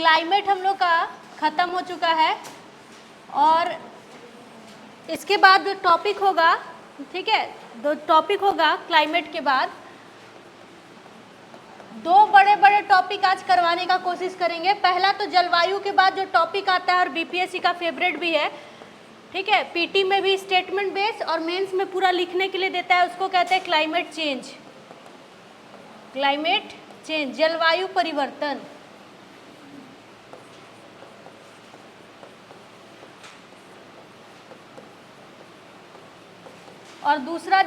Climate हम लोग का ख़त्म हो चुका है और इसके बाद जो टॉपिक होगा, ठीक है, दो टॉपिक होगा क्लाइमेट के बाद। दो बड़े बड़े टॉपिक आज करवाने का कोशिश करेंगे। पहला तो जलवायु के बाद जो टॉपिक आता है और बीपीएससी का फेवरेट भी है, ठीक है, पीटी में भी स्टेटमेंट बेस और मेंस में पूरा लिखने के लिए देता है, उसको कहते हैं क्लाइमेट चेंज। क्लाइमेट चेंज, जलवायु परिवर्तन। और दूसरा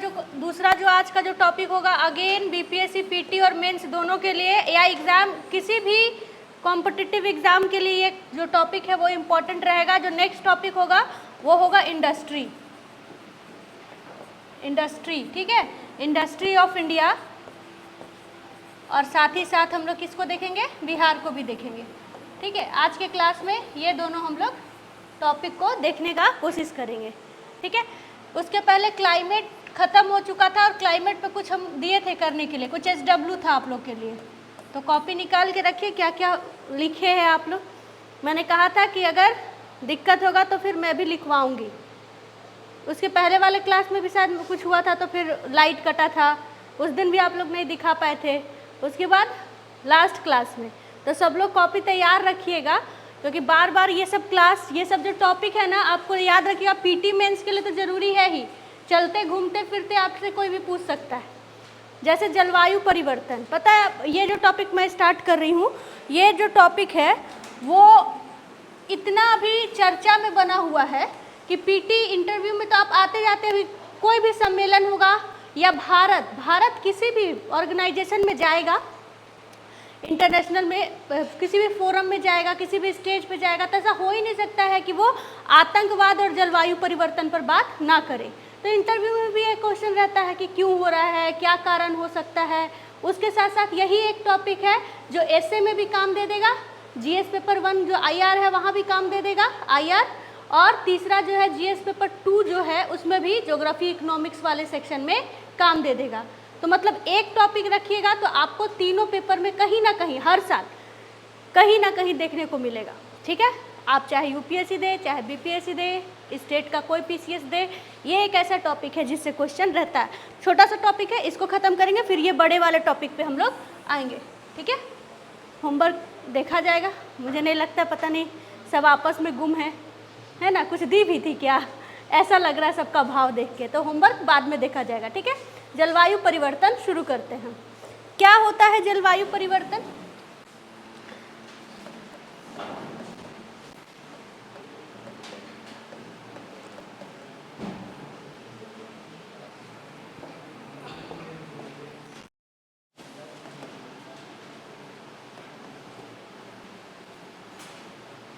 जो आज का जो टॉपिक होगा, अगेन बीपीएससी पीटी और मेंस दोनों के लिए, या एग्जाम किसी भी कॉम्पिटिटिव एग्जाम के लिए ये जो टॉपिक है वो इम्पोर्टेंट रहेगा। जो नेक्स्ट टॉपिक होगा वो होगा इंडस्ट्री, ठीक है, इंडस्ट्री ऑफ इंडिया। और साथ ही साथ हम लोग किसको देखेंगे, बिहार को भी देखेंगे, ठीक है। आज के क्लास में ये दोनों हम लोग टॉपिक को देखने का कोशिश करेंगे, ठीक है। उसके पहले क्लाइमेट ख़त्म हो चुका था और क्लाइमेट पे कुछ हम दिए थे करने के लिए, कुछ SW था आप लोग के लिए, तो कॉपी निकाल के रखिए क्या क्या लिखे हैं आप लोग। मैंने कहा था कि अगर दिक्कत होगा तो फिर मैं भी लिखवाऊंगी। उसके पहले वाले क्लास में भी शायद कुछ हुआ था तो फिर लाइट कटा था, उस दिन भी आप लोग नहीं दिखा पाए थे। उसके बाद लास्ट क्लास में, तो सब लोग कॉपी तैयार रखिएगा, क्योंकि बार बार ये सब क्लास, ये सब जो टॉपिक है ना, आपको याद रखिएगा, पीटी मेंस के लिए तो ज़रूरी है ही। चलते घूमते फिरते आपसे कोई भी पूछ सकता है। जैसे जलवायु परिवर्तन, पता है ये जो टॉपिक मैं स्टार्ट कर रही हूँ, ये जो टॉपिक है वो इतना अभी चर्चा में बना हुआ है कि पीटी इंटरव्यू में तो आप आते जाते भी, कोई भी सम्मेलन होगा या भारत किसी भी ऑर्गेनाइजेशन में जाएगा, इंटरनेशनल में किसी भी फोरम में जाएगा, किसी भी स्टेज पे जाएगा, तो ऐसा हो ही नहीं सकता है कि वो आतंकवाद और जलवायु परिवर्तन पर बात ना करे। तो इंटरव्यू में भी एक क्वेश्चन रहता है कि क्यों हो रहा है, क्या कारण हो सकता है। उसके साथ साथ यही एक टॉपिक है जो एसए में भी काम दे देगा, जीएस पेपर 1 जो IR है वहाँ भी काम दे देगा, IR। और तीसरा जो है जीएस पेपर 2 जो है उसमें भी ज्योग्राफी इकोनॉमिक्स वाले सेक्शन में काम दे देगा। तो मतलब एक टॉपिक रखिएगा तो आपको तीनों पेपर में कहीं ना कहीं हर साल कहीं ना कहीं देखने को मिलेगा, ठीक है। आप चाहे यूपीएससी दे, चाहे बीपीएससी दे, स्टेट का कोई पीसीएस दे, ये एक ऐसा टॉपिक है जिससे क्वेश्चन रहता है। छोटा सा टॉपिक है, इसको ख़त्म करेंगे, फिर ये बड़े वाले टॉपिक पे हम लोग आएंगे, ठीक है। होमवर्क देखा जाएगा, मुझे नहीं लगता, पता नहीं सब आपस में गुम है ना, कुछ दी भी थी क्या, ऐसा लग रहा है सबका भाव देख के। तो होमवर्क बाद में देखा जाएगा, ठीक है। जलवायु परिवर्तन शुरू करते हैं। क्या होता है जलवायु परिवर्तन?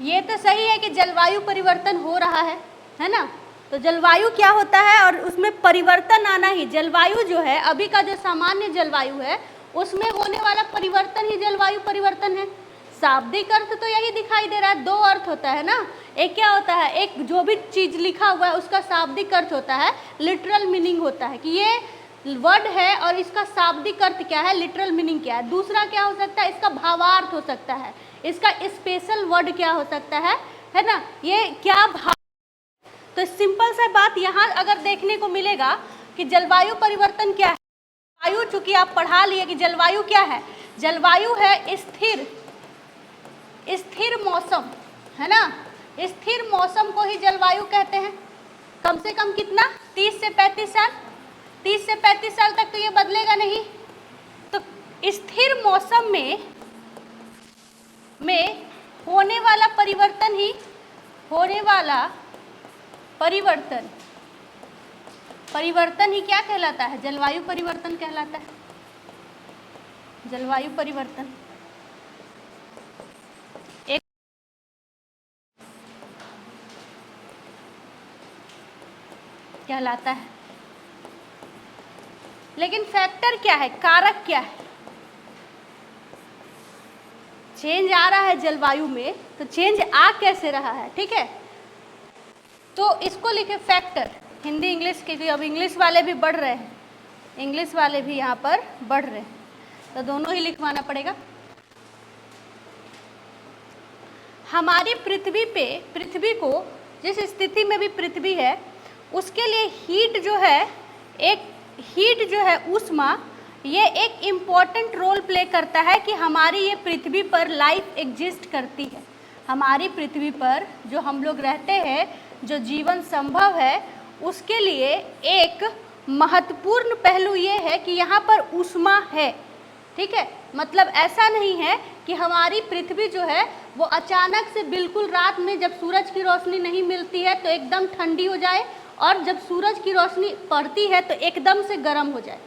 ये तो सही है कि जलवायु परिवर्तन हो रहा है ना। तो जलवायु क्या होता है और उसमें परिवर्तन आना ही, जलवायु जो है अभी का जो सामान्य जलवायु है उसमें होने वाला परिवर्तन ही जलवायु परिवर्तन है। शाब्दिक अर्थ तो यही दिखाई दे रहा है, दो अर्थ होता है ना। एक क्या होता है, एक जो भी चीज़ लिखा हुआ है उसका शाब्दिक अर्थ होता है, लिटरल मीनिंग होता है कि ये वर्ड है और इसका शाब्दिक अर्थ क्या है, लिटरल मीनिंग क्या है। दूसरा क्या हो सकता है, इसका भावार्थ हो सकता है, इसका स्पेशल वर्ड क्या हो सकता है ना, ये क्या भाव। तो सिंपल सा बात यहाँ अगर देखने को मिलेगा कि जलवायु परिवर्तन क्या है। वायु, चूंकि आप पढ़ा लिए कि जलवायु क्या है, जलवायु है स्थिर मौसम, है ना। स्थिर मौसम को ही जलवायु कहते हैं। कम से कम कितना, 30 से 35 साल, 30 से 35 साल तक तो ये बदलेगा नहीं। तो स्थिर मौसम में होने वाला परिवर्तन ही, परिवर्तन ही क्या कहलाता है, जलवायु परिवर्तन कहलाता है। जलवायु परिवर्तन एक कहलाता है। लेकिन फैक्टर क्या है, कारक क्या है। चेंज आ रहा है जलवायु में, तो चेंज आ कैसे रहा है, ठीक है। तो इसको लिखे फैक्टर, हिंदी इंग्लिश के, अब इंग्लिश वाले भी बढ़ रहे हैं, इंग्लिश वाले भी यहाँ पर बढ़ रहे हैं, तो दोनों ही लिखवाना पड़ेगा। हमारी पृथ्वी को जिस स्थिति में भी पृथ्वी है उसके लिए हीट जो है ऊष्मा, ये एक इम्पॉर्टेंट रोल प्ले करता है कि हमारी ये पृथ्वी पर लाइफ एग्जिस्ट करती है। हमारी पृथ्वी पर जो हम लोग रहते हैं, जो जीवन संभव है, उसके लिए एक महत्वपूर्ण पहलू ये है कि यहाँ पर ऊष्मा है। ठीक है, मतलब ऐसा नहीं है कि हमारी पृथ्वी जो है वो अचानक से बिल्कुल रात में जब सूरज की रोशनी नहीं मिलती है तो एकदम ठंडी हो जाए और जब सूरज की रोशनी पड़ती है तो एकदम से गर्म हो जाए।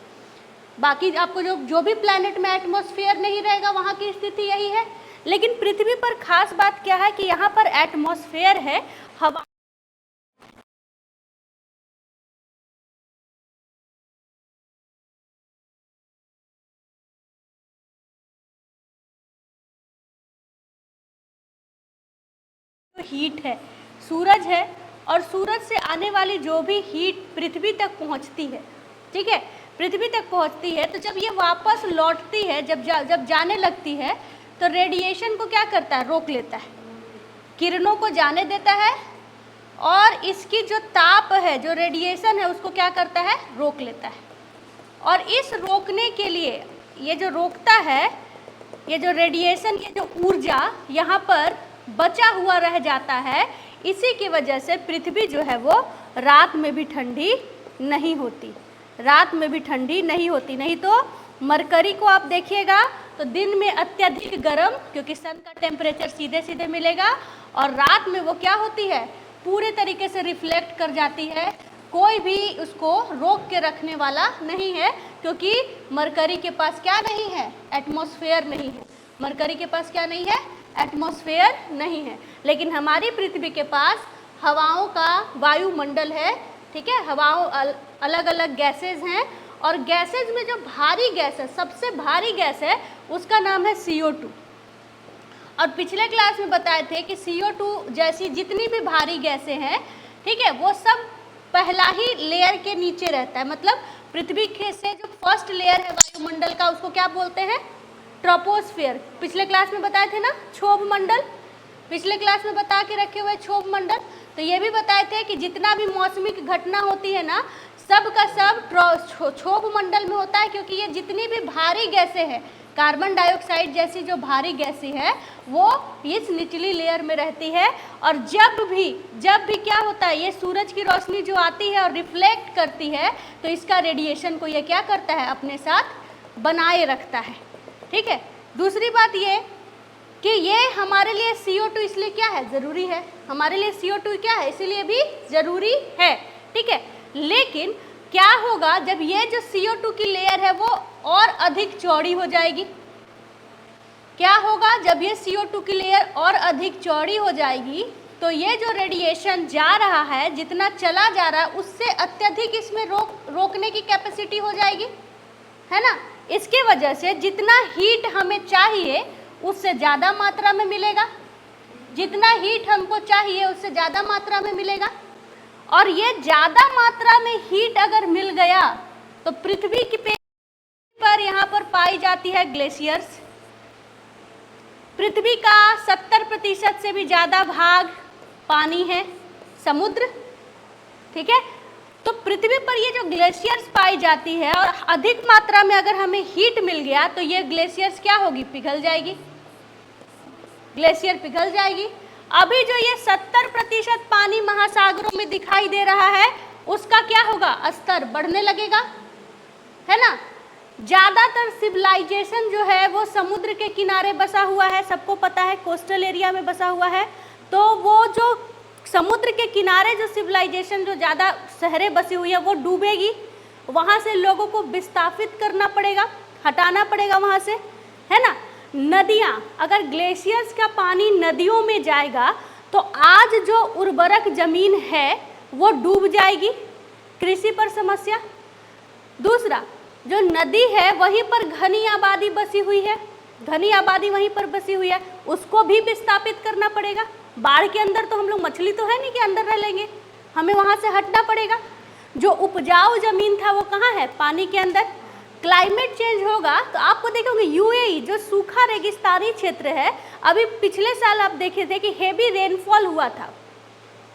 बाकी आपको जो भी प्लैनेट में एटमॉस्फेयर नहीं रहेगा वहाँ की स्थिति यही है, लेकिन पृथ्वी पर खास बात क्या है कि यहाँ पर एटमॉस्फेयर है, हवा हीट है, सूरज है, और सूरज से आने वाली जो भी हीट पृथ्वी तक पहुंचती है, ठीक है, पृथ्वी तक पहुंचती है, तो जब ये वापस लौटती है, जब जाने लगती है तो रेडिएशन को क्या करता है, रोक लेता है, किरणों को जाने देता है, और इसकी जो ताप है, जो रेडिएशन है, उसको क्या करता है, रोक लेता है। और इस रोकने के लिए ये जो रोकता है, ये जो रेडिएशन, ये जो ऊर्जा यहाँ पर बचा हुआ रह जाता है, इसी की वजह से पृथ्वी जो है वो रात में भी ठंडी नहीं होती, रात में भी ठंडी नहीं होती। नहीं तो मरकरी को आप देखिएगा तो दिन में अत्यधिक गर्म, क्योंकि सन का टेम्परेचर सीधे सीधे मिलेगा, और रात में वो क्या होती है, पूरे तरीके से रिफ्लेक्ट कर जाती है, कोई भी उसको रोक के रखने वाला नहीं है, क्योंकि मरकरी के पास क्या नहीं है, एटमॉस्फेयर नहीं है। मरकरी के पास क्या नहीं है, एटमॉस्फेयर नहीं है। लेकिन हमारी पृथ्वी के पास हवाओं का वायुमंडल है, ठीक है, हवाओं अलग अलग गैसेज हैं, और गैसेज में जो भारी गैस है, सबसे भारी गैस है, उसका नाम है CO2। और पिछले क्लास में बताए थे कि CO2 जैसी जितनी भी भारी गैसें हैं, ठीक है, वो सब पहला ही लेयर के नीचे रहता है। मतलब पृथ्वी के से जो फर्स्ट लेयर है वायुमंडल का, उसको क्या बोलते हैं, ट्रोपोस्फेयर। पिछले क्लास में बताए थे ना, क्षोभ मंडल, पिछले क्लास में बता के रखे हुए क्षोभ मंडल। तो ये भी बताए थे कि जितना भी मौसमी घटना होती है ना, सब का सब क्षोभ मंडल में होता है, क्योंकि ये जितनी भी भारी गैसें हैं, कार्बन डाइऑक्साइड जैसी जो भारी गैसें हैं, वो इस निचली लेयर में रहती है। और जब भी क्या होता है, ये सूरज की रोशनी जो आती है और रिफ्लेक्ट करती है, तो इसका रेडिएशन को ये क्या करता है, अपने साथ बनाए रखता है। ठीक है, दूसरी बात ये कि ये हमारे लिए CO2 इसलिए क्या है, ज़रूरी है, हमारे लिए CO2 क्या है, इसीलिए भी ज़रूरी है। ठीक है, लेकिन क्या होगा जब ये जो CO2 की लेयर है वो और अधिक चौड़ी हो जाएगी, क्या होगा जब ये CO2 की लेयर और अधिक चौड़ी हो जाएगी, तो ये जो रेडिएशन जा रहा है, जितना चला जा रहा है, उससे अत्यधिक इसमें रोकने की कैपेसिटी हो जाएगी, है ना। इसके वजह से जितना हीट हमें चाहिए उससे ज़्यादा मात्रा में मिलेगा, जितना हीट हमको चाहिए उससे ज़्यादा मात्रा में मिलेगा। और ये ज़्यादा मात्रा में हीट अगर मिल गया तो पृथ्वी की पर यहाँ पर पाई जाती है ग्लेशियर्स। पृथ्वी का 70% से भी ज़्यादा भाग पानी है, समुद्र, ठीक है। तो पृथ्वी पर ये जो ग्लेशियर्स पाई जाती है, और अधिक मात्रा में अगर हमें हीट मिल गया तो ये ग्लेशियर्स क्या होगी, पिघल जाएगी, ग्लेशियर पिघल जाएगी। अभी जो ये 70% पानी महासागरों में दिखाई दे रहा है, उसका क्या होगा, स्तर बढ़ने लगेगा, है ना। ज़्यादातर सिविलाइजेशन जो है वो समुद्र के किनारे बसा हुआ है, सबको पता है, कोस्टल एरिया में बसा हुआ है। तो वो जो समुद्र के किनारे जो सिविलाइजेशन, जो ज़्यादा शहरें बसी हुई है, वो डूबेगी, वहाँ से लोगों को विस्थापित करना पड़ेगा, हटाना पड़ेगा वहाँ से, है ना। नदियाँ, अगर ग्लेशियर्स का पानी नदियों में जाएगा तो आज जो उर्वरक जमीन है वो डूब जाएगी, कृषि पर समस्या। दूसरा, जो नदी है वहीं पर घनी आबादी बसी हुई है, घनी आबादी वहीं पर बसी हुई है, उसको भी विस्थापित करना पड़ेगा। बाढ़ के अंदर तो हम लोग, मछली तो है नहीं कि अंदर रह लेंगे, हमें वहाँ से हटना पड़ेगा। जो उपजाऊ जमीन था वो कहाँ है, पानी के अंदर। क्लाइमेट चेंज होगा तो आपको देखोगे UAE जो सूखा रेगिस्तानी क्षेत्र है, अभी पिछले साल आप देखे थे कि हेवी रेनफॉल हुआ था,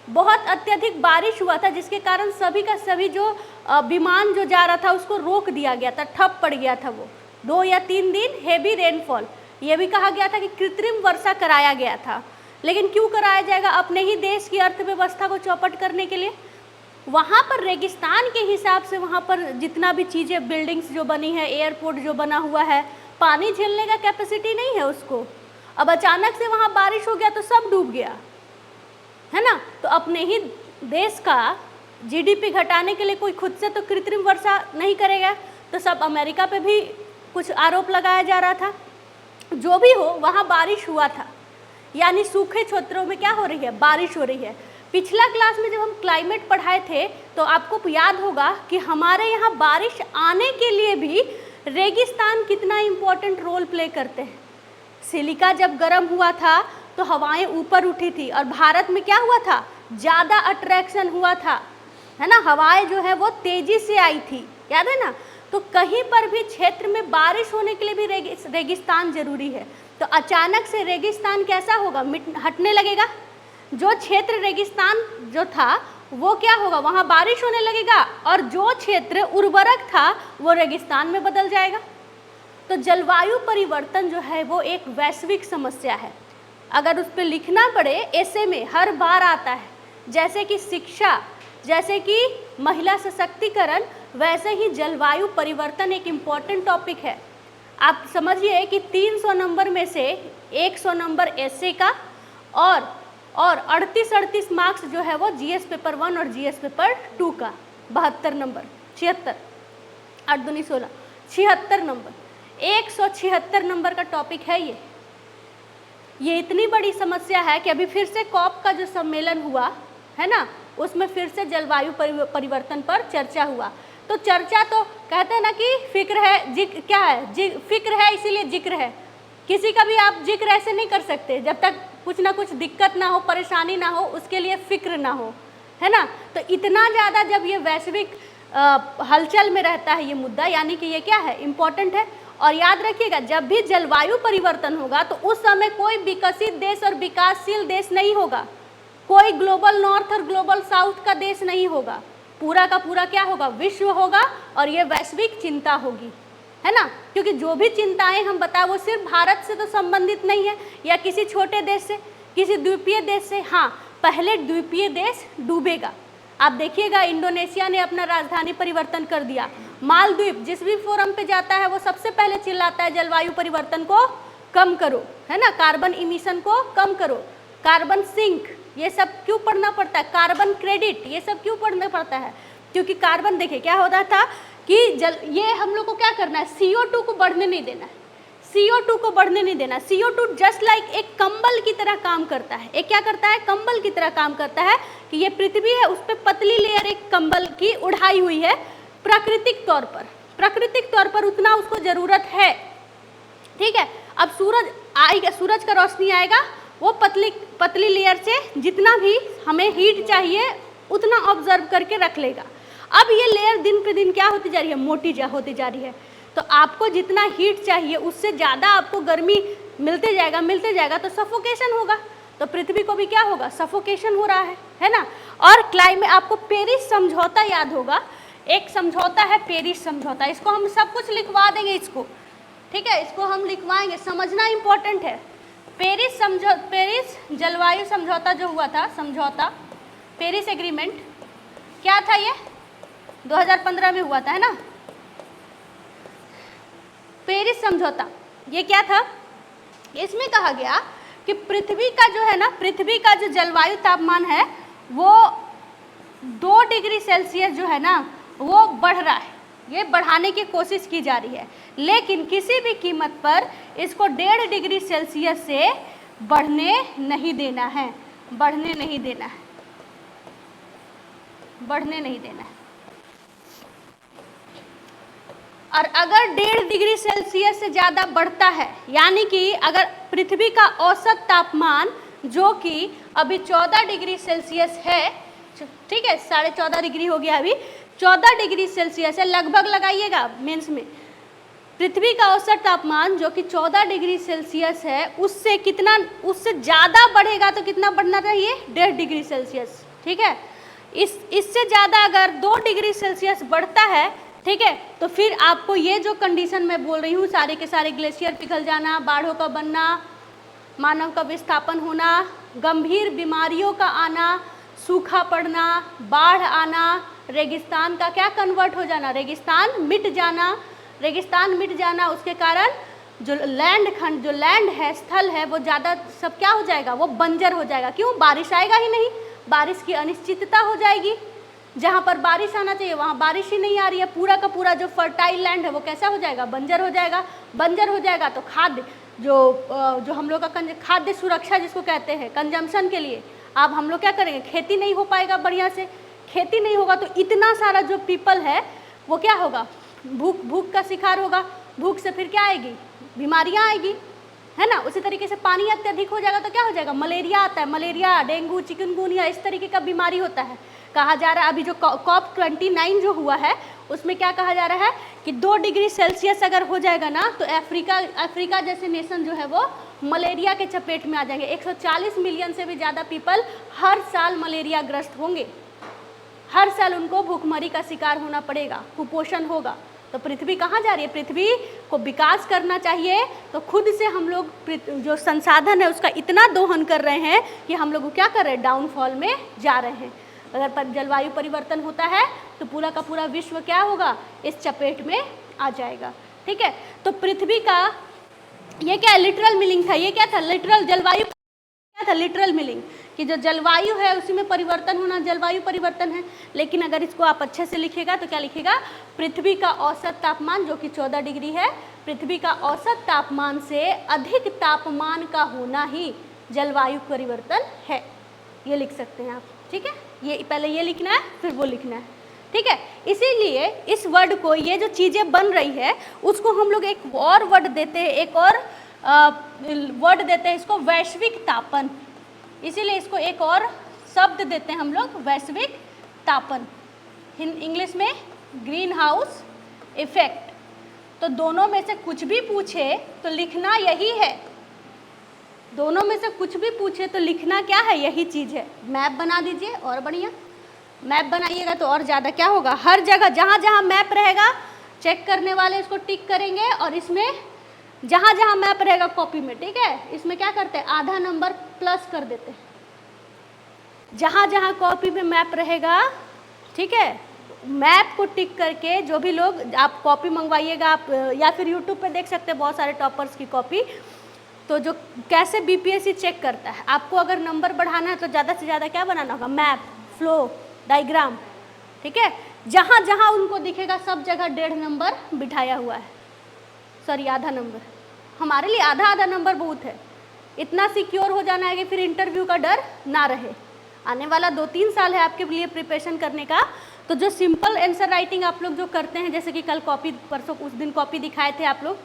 बहुत अत्यधिक बारिश हुआ था, जिसके कारण सभी का सभी जो विमान जो जा रहा था उसको रोक दिया गया था, ठप पड़ गया था वो 2 या 3 दिन हेवी रेनफॉल। ये भी कहा गया था कि कृत्रिम वर्षा कराया गया था, लेकिन क्यों कराया जाएगा? अपने ही देश की अर्थव्यवस्था को चौपट करने के लिए। वहाँ पर रेगिस्तान के हिसाब से वहाँ पर जितना भी चीज़ें, बिल्डिंग्स जो बनी है, एयरपोर्ट जो बना हुआ है, पानी झेलने का कैपेसिटी नहीं है उसको। अब अचानक से वहाँ बारिश हो गया तो सब डूब गया, है ना। तो अपने ही देश का जीडीपी घटाने के लिए कोई खुद से तो कृत्रिम वर्षा नहीं करेगा, तो सब अमेरिका पे भी कुछ आरोप लगाया जा रहा था। जो भी हो, वहाँ बारिश हुआ था, यानी सूखे क्षेत्रों में क्या हो रही है? बारिश हो रही है। पिछला क्लास में जब हम क्लाइमेट पढ़ाए थे तो आपको याद होगा कि हमारे यहाँ बारिश आने के लिए भी रेगिस्तान कितना इम्पोर्टेंट रोल प्ले करते हैं। सिलिका जब गर्म हुआ था तो हवाएं ऊपर उठी थी, और भारत में क्या हुआ था? ज़्यादा अट्रैक्शन हुआ था, है ना। हवाएं जो है वो तेज़ी से आई थी, याद है ना। तो कहीं पर भी क्षेत्र में बारिश होने के लिए भी रेगिस्तान जरूरी है। तो अचानक से रेगिस्तान कैसा होगा? हटने लगेगा। जो क्षेत्र रेगिस्तान जो था वो क्या होगा? वहाँ बारिश होने लगेगा, और जो क्षेत्र उर्वरक था वो रेगिस्तान में बदल जाएगा। तो जलवायु परिवर्तन जो है वो एक वैश्विक समस्या है। अगर उस पर लिखना पड़े ऐसे में हर बार आता है, जैसे कि शिक्षा, जैसे कि महिला सशक्तिकरण, वैसे ही जलवायु परिवर्तन एक इम्पॉर्टेंट टॉपिक है। आप समझिए कि 300 नंबर में से 100 नंबर ऐसे का और 38 मार्क्स जो है वो जीएस पेपर 1 और जीएस पेपर 2 का 72 नंबर, 76, 8 दूनी 16, 76 नंबर, 176 नंबर का टॉपिक है ये इतनी बड़ी समस्या है कि अभी फिर से कॉप का जो सम्मेलन हुआ है ना, उसमें फिर से जलवायु परिवर्तन पर चर्चा हुआ। तो चर्चा तो कहते हैं ना कि फिक्र है, क्या है, फिक्र है इसीलिए जिक्र है। किसी का भी आप जिक्र ऐसे नहीं कर सकते जब तक कुछ ना कुछ दिक्कत ना हो, परेशानी ना हो, उसके लिए फिक्र ना हो, है ना। तो इतना ज़्यादा जब ये वैश्विक हलचल में रहता है ये मुद्दा, यानी कि ये क्या है? इम्पोर्टेंट है। और याद रखिएगा, जब भी जलवायु परिवर्तन होगा तो उस समय कोई विकसित देश और विकासशील देश नहीं होगा, कोई ग्लोबल नॉर्थ और ग्लोबल साउथ का देश नहीं होगा, पूरा का पूरा क्या होगा? विश्व होगा, और ये वैश्विक चिंता होगी, है ना। क्योंकि जो भी चिंताएं हम बताएं वो सिर्फ भारत से तो संबंधित नहीं है, या किसी छोटे देश से, किसी द्वीपीय देश से। हाँ, पहले द्वीपीय देश डूबेगा। आप देखिएगा, इंडोनेशिया ने अपना राजधानी परिवर्तन कर दिया। मालदीव जिस भी फोरम पे जाता है वो सबसे पहले चिल्लाता है जलवायु परिवर्तन को कम करो, है ना, कार्बन इमिशन को कम करो, कार्बन सिंक, ये सब क्यों पढ़ना पड़ता है? कार्बन क्रेडिट, ये सब क्यों पढ़ना पड़ता है? क्योंकि कार्बन, देखिए क्या होता था कि ये हम लोग को क्या करना है? CO2 को बढ़ने नहीं देना है, CO2 को बढ़ने नहीं देना। CO2 जस्ट लाइक एक कंबल की तरह काम करता है। एक क्या करता है? कंबल की तरह काम करता है कि ये पृथ्वी है, उस पर पतली लेयर एक कंबल की उड़ाई हुई है प्राकृतिक तौर पर उतना उसको ज़रूरत है, ठीक है। अब सूरज आएगा, सूरज का रोशनी आएगा, वो पतली लेयर से जितना भी हमें हीट चाहिए उतना ऑब्जर्व करके रख लेगा। अब ये लेयर दिन पे दिन क्या होती जा रही है? मोटी होती जा रही है। तो आपको जितना हीट चाहिए उससे ज़्यादा आपको गर्मी मिलते जाएगा तो सफोकेशन होगा। तो पृथ्वी को भी क्या होगा? सफोकेशन हो रहा है ना। और क्लाइमेट, आपको पेरिस समझौता याद होगा, एक समझौता है पेरिस समझौता, इसको हम सब कुछ लिखवा देंगे इसको, ठीक है, इसको हम लिखवाएंगे, समझना इंपॉर्टेंट है। पेरिस जलवायु समझौता जो हुआ था, समझौता पेरिस एग्रीमेंट, क्या था ये? 2015 में हुआ था, है ना। पेरिस समझौता ये क्या था? इसमें कहा गया कि पृथ्वी का जो है ना, पृथ्वी का जो जलवायु तापमान है वो 2 डिग्री सेल्सियस जो है ना वो बढ़ रहा है, ये बढ़ाने की कोशिश की जा रही है, लेकिन किसी भी कीमत पर इसको 1.5 डिग्री सेल्सियस से बढ़ने नहीं देना है, बढ़ने नहीं देना है। और अगर 1.5 डिग्री सेल्सियस से ज़्यादा बढ़ता है, यानी कि अगर पृथ्वी का औसत तापमान जो कि अभी 14 डिग्री सेल्सियस है, ठीक है, 14.5 डिग्री हो गया, अभी 14 डिग्री सेल्सियस है, लगभग लगाइएगा मेंस में, पृथ्वी का औसत तापमान जो कि 14 डिग्री सेल्सियस है, उससे ज़्यादा बढ़ेगा तो कितना बढ़ना चाहिए? 1.5 डिग्री सेल्सियस। ठीक है, इससे ज़्यादा अगर 2 डिग्री सेल्सियस बढ़ता है, ठीक है, तो फिर आपको ये जो कंडीशन मैं बोल रही हूँ, सारे के सारे ग्लेशियर पिघल जाना, बाढ़ों का बनना, मानव का विस्थापन होना, गंभीर बीमारियों का आना, सूखा पड़ना, बाढ़ आना, रेगिस्तान का क्या कन्वर्ट हो जाना? रेगिस्तान मिट जाना, उसके कारण जो लैंड है, स्थल है, वो ज़्यादा सब क्या हो जाएगा? वो बंजर हो जाएगा। क्यों? बारिश आएगा ही नहीं, बारिश की अनिश्चितता हो जाएगी। जहाँ पर बारिश आना चाहिए वहाँ बारिश ही नहीं आ रही है, पूरा का पूरा जो फर्टाइल लैंड है वो कैसा हो जाएगा? बंजर हो जाएगा। बंजर हो जाएगा तो खाद्य जो हम लोग का खाद्य सुरक्षा जिसको कहते हैं, कंजम्पशन के लिए अब हम लोग क्या करेंगे? खेती नहीं हो पाएगा बढ़िया से। खेती नहीं होगा तो इतना सारा जो पीपल है वो क्या होगा? भूख का शिकार होगा। भूख से फिर क्या आएगी? बीमारियां आएगी, है ना। उसी तरीके से पानी अत्यधिक हो जाएगा तो क्या हो जाएगा? मलेरिया आता है, मलेरिया, डेंगू, चिकनगुनिया, इस तरीके का बीमारी होता है। कहा जा रहा है अभी जो COP29 जो हुआ है उसमें क्या कहा जा रहा है कि 2 डिग्री सेल्सियस अगर हो जाएगा ना तो अफ्रीका जैसे नेशन जो है वो मलेरिया के चपेट में आ जाएंगे। 140 मिलियन से भी ज़्यादा पीपल हर साल मलेरिया ग्रस्त होंगे। हर साल उनको भूखमरी का शिकार होना पड़ेगा, कुपोषण होगा। तो पृथ्वी कहाँ जा रही है? पृथ्वी को विकास करना चाहिए तो खुद से हम लोग जो संसाधन है उसका इतना दोहन कर रहे हैं कि हम लोग क्या कर रहे हैं? डाउनफॉल में जा रहे हैं। अगर जलवायु परिवर्तन होता है तो पूरा का पूरा विश्व क्या होगा? इस चपेट में आ जाएगा। ठीक है, तो पृथ्वी का ये क्या लिटरल मीनिंग था? ये क्या था? लिटरल जलवायु क्या था? लिटरल मीनिंग कि जो जलवायु है उसी में परिवर्तन होना जलवायु परिवर्तन है। लेकिन अगर इसको आप अच्छे से लिखेगा तो क्या लिखेगा? पृथ्वी का औसत तापमान जो कि 14 डिग्री है, पृथ्वी का औसत तापमान से अधिक तापमान का होना ही जलवायु परिवर्तन है। ये लिख सकते हैं आप। ठीक है, ये पहले ये लिखना है फिर वो लिखना है। ठीक है, इसीलिए इस वर्ड को, ये जो चीज़ें बन रही है उसको हम लोग एक और वर्ड देते हैं, एक और वर्ड देते हैं इसको वैश्विक तापन। इसीलिए इसको एक और शब्द देते हैं हम लोग, वैश्विक तापन। इंग्लिश में ग्रीन हाउस इफेक्ट। तो दोनों में से कुछ भी पूछे तो लिखना यही है। दोनों में से कुछ भी पूछे तो लिखना क्या है? यही चीज़ है। मैप बना दीजिए और बढ़िया मैप बनाइएगा तो और ज़्यादा क्या होगा? हर जगह जहाँ जहाँ मैप रहेगा चेक करने वाले इसको टिक करेंगे और इसमें जहाँ जहाँ मैप रहेगा कॉपी में, ठीक है, इसमें क्या करते हैं? आधा नंबर प्लस कर देते हैं। जहाँ जहाँ कॉपी में मैप रहेगा, ठीक है, मैप को टिक करके जो भी लोग आप कॉपी मंगवाइएगा, आप या फिर यूट्यूब पे देख सकते हैं बहुत सारे टॉपर्स की कॉपी। तो जो कैसे बीपीएससी चेक करता है, आपको अगर नंबर बढ़ाना है तो ज़्यादा से ज़्यादा क्या बनाना होगा? Map, flow diagram. ठीक है, जहाँ जहाँ उनको दिखेगा सब जगह 1.5 नंबर बिठाया हुआ है, सॉरी आधा नंबर। हमारे लिए आधा नंबर बहुत है। इतना सिक्योर हो जाना है कि फिर इंटरव्यू का डर ना रहे। आने वाला 2-3 साल है आपके लिए प्रिपरेशन करने का। तो जो सिंपल आंसर राइटिंग आप लोग जो करते हैं, जैसे कि कल कॉपी, परसों उस दिन कॉपी दिखाए थे आप लोग,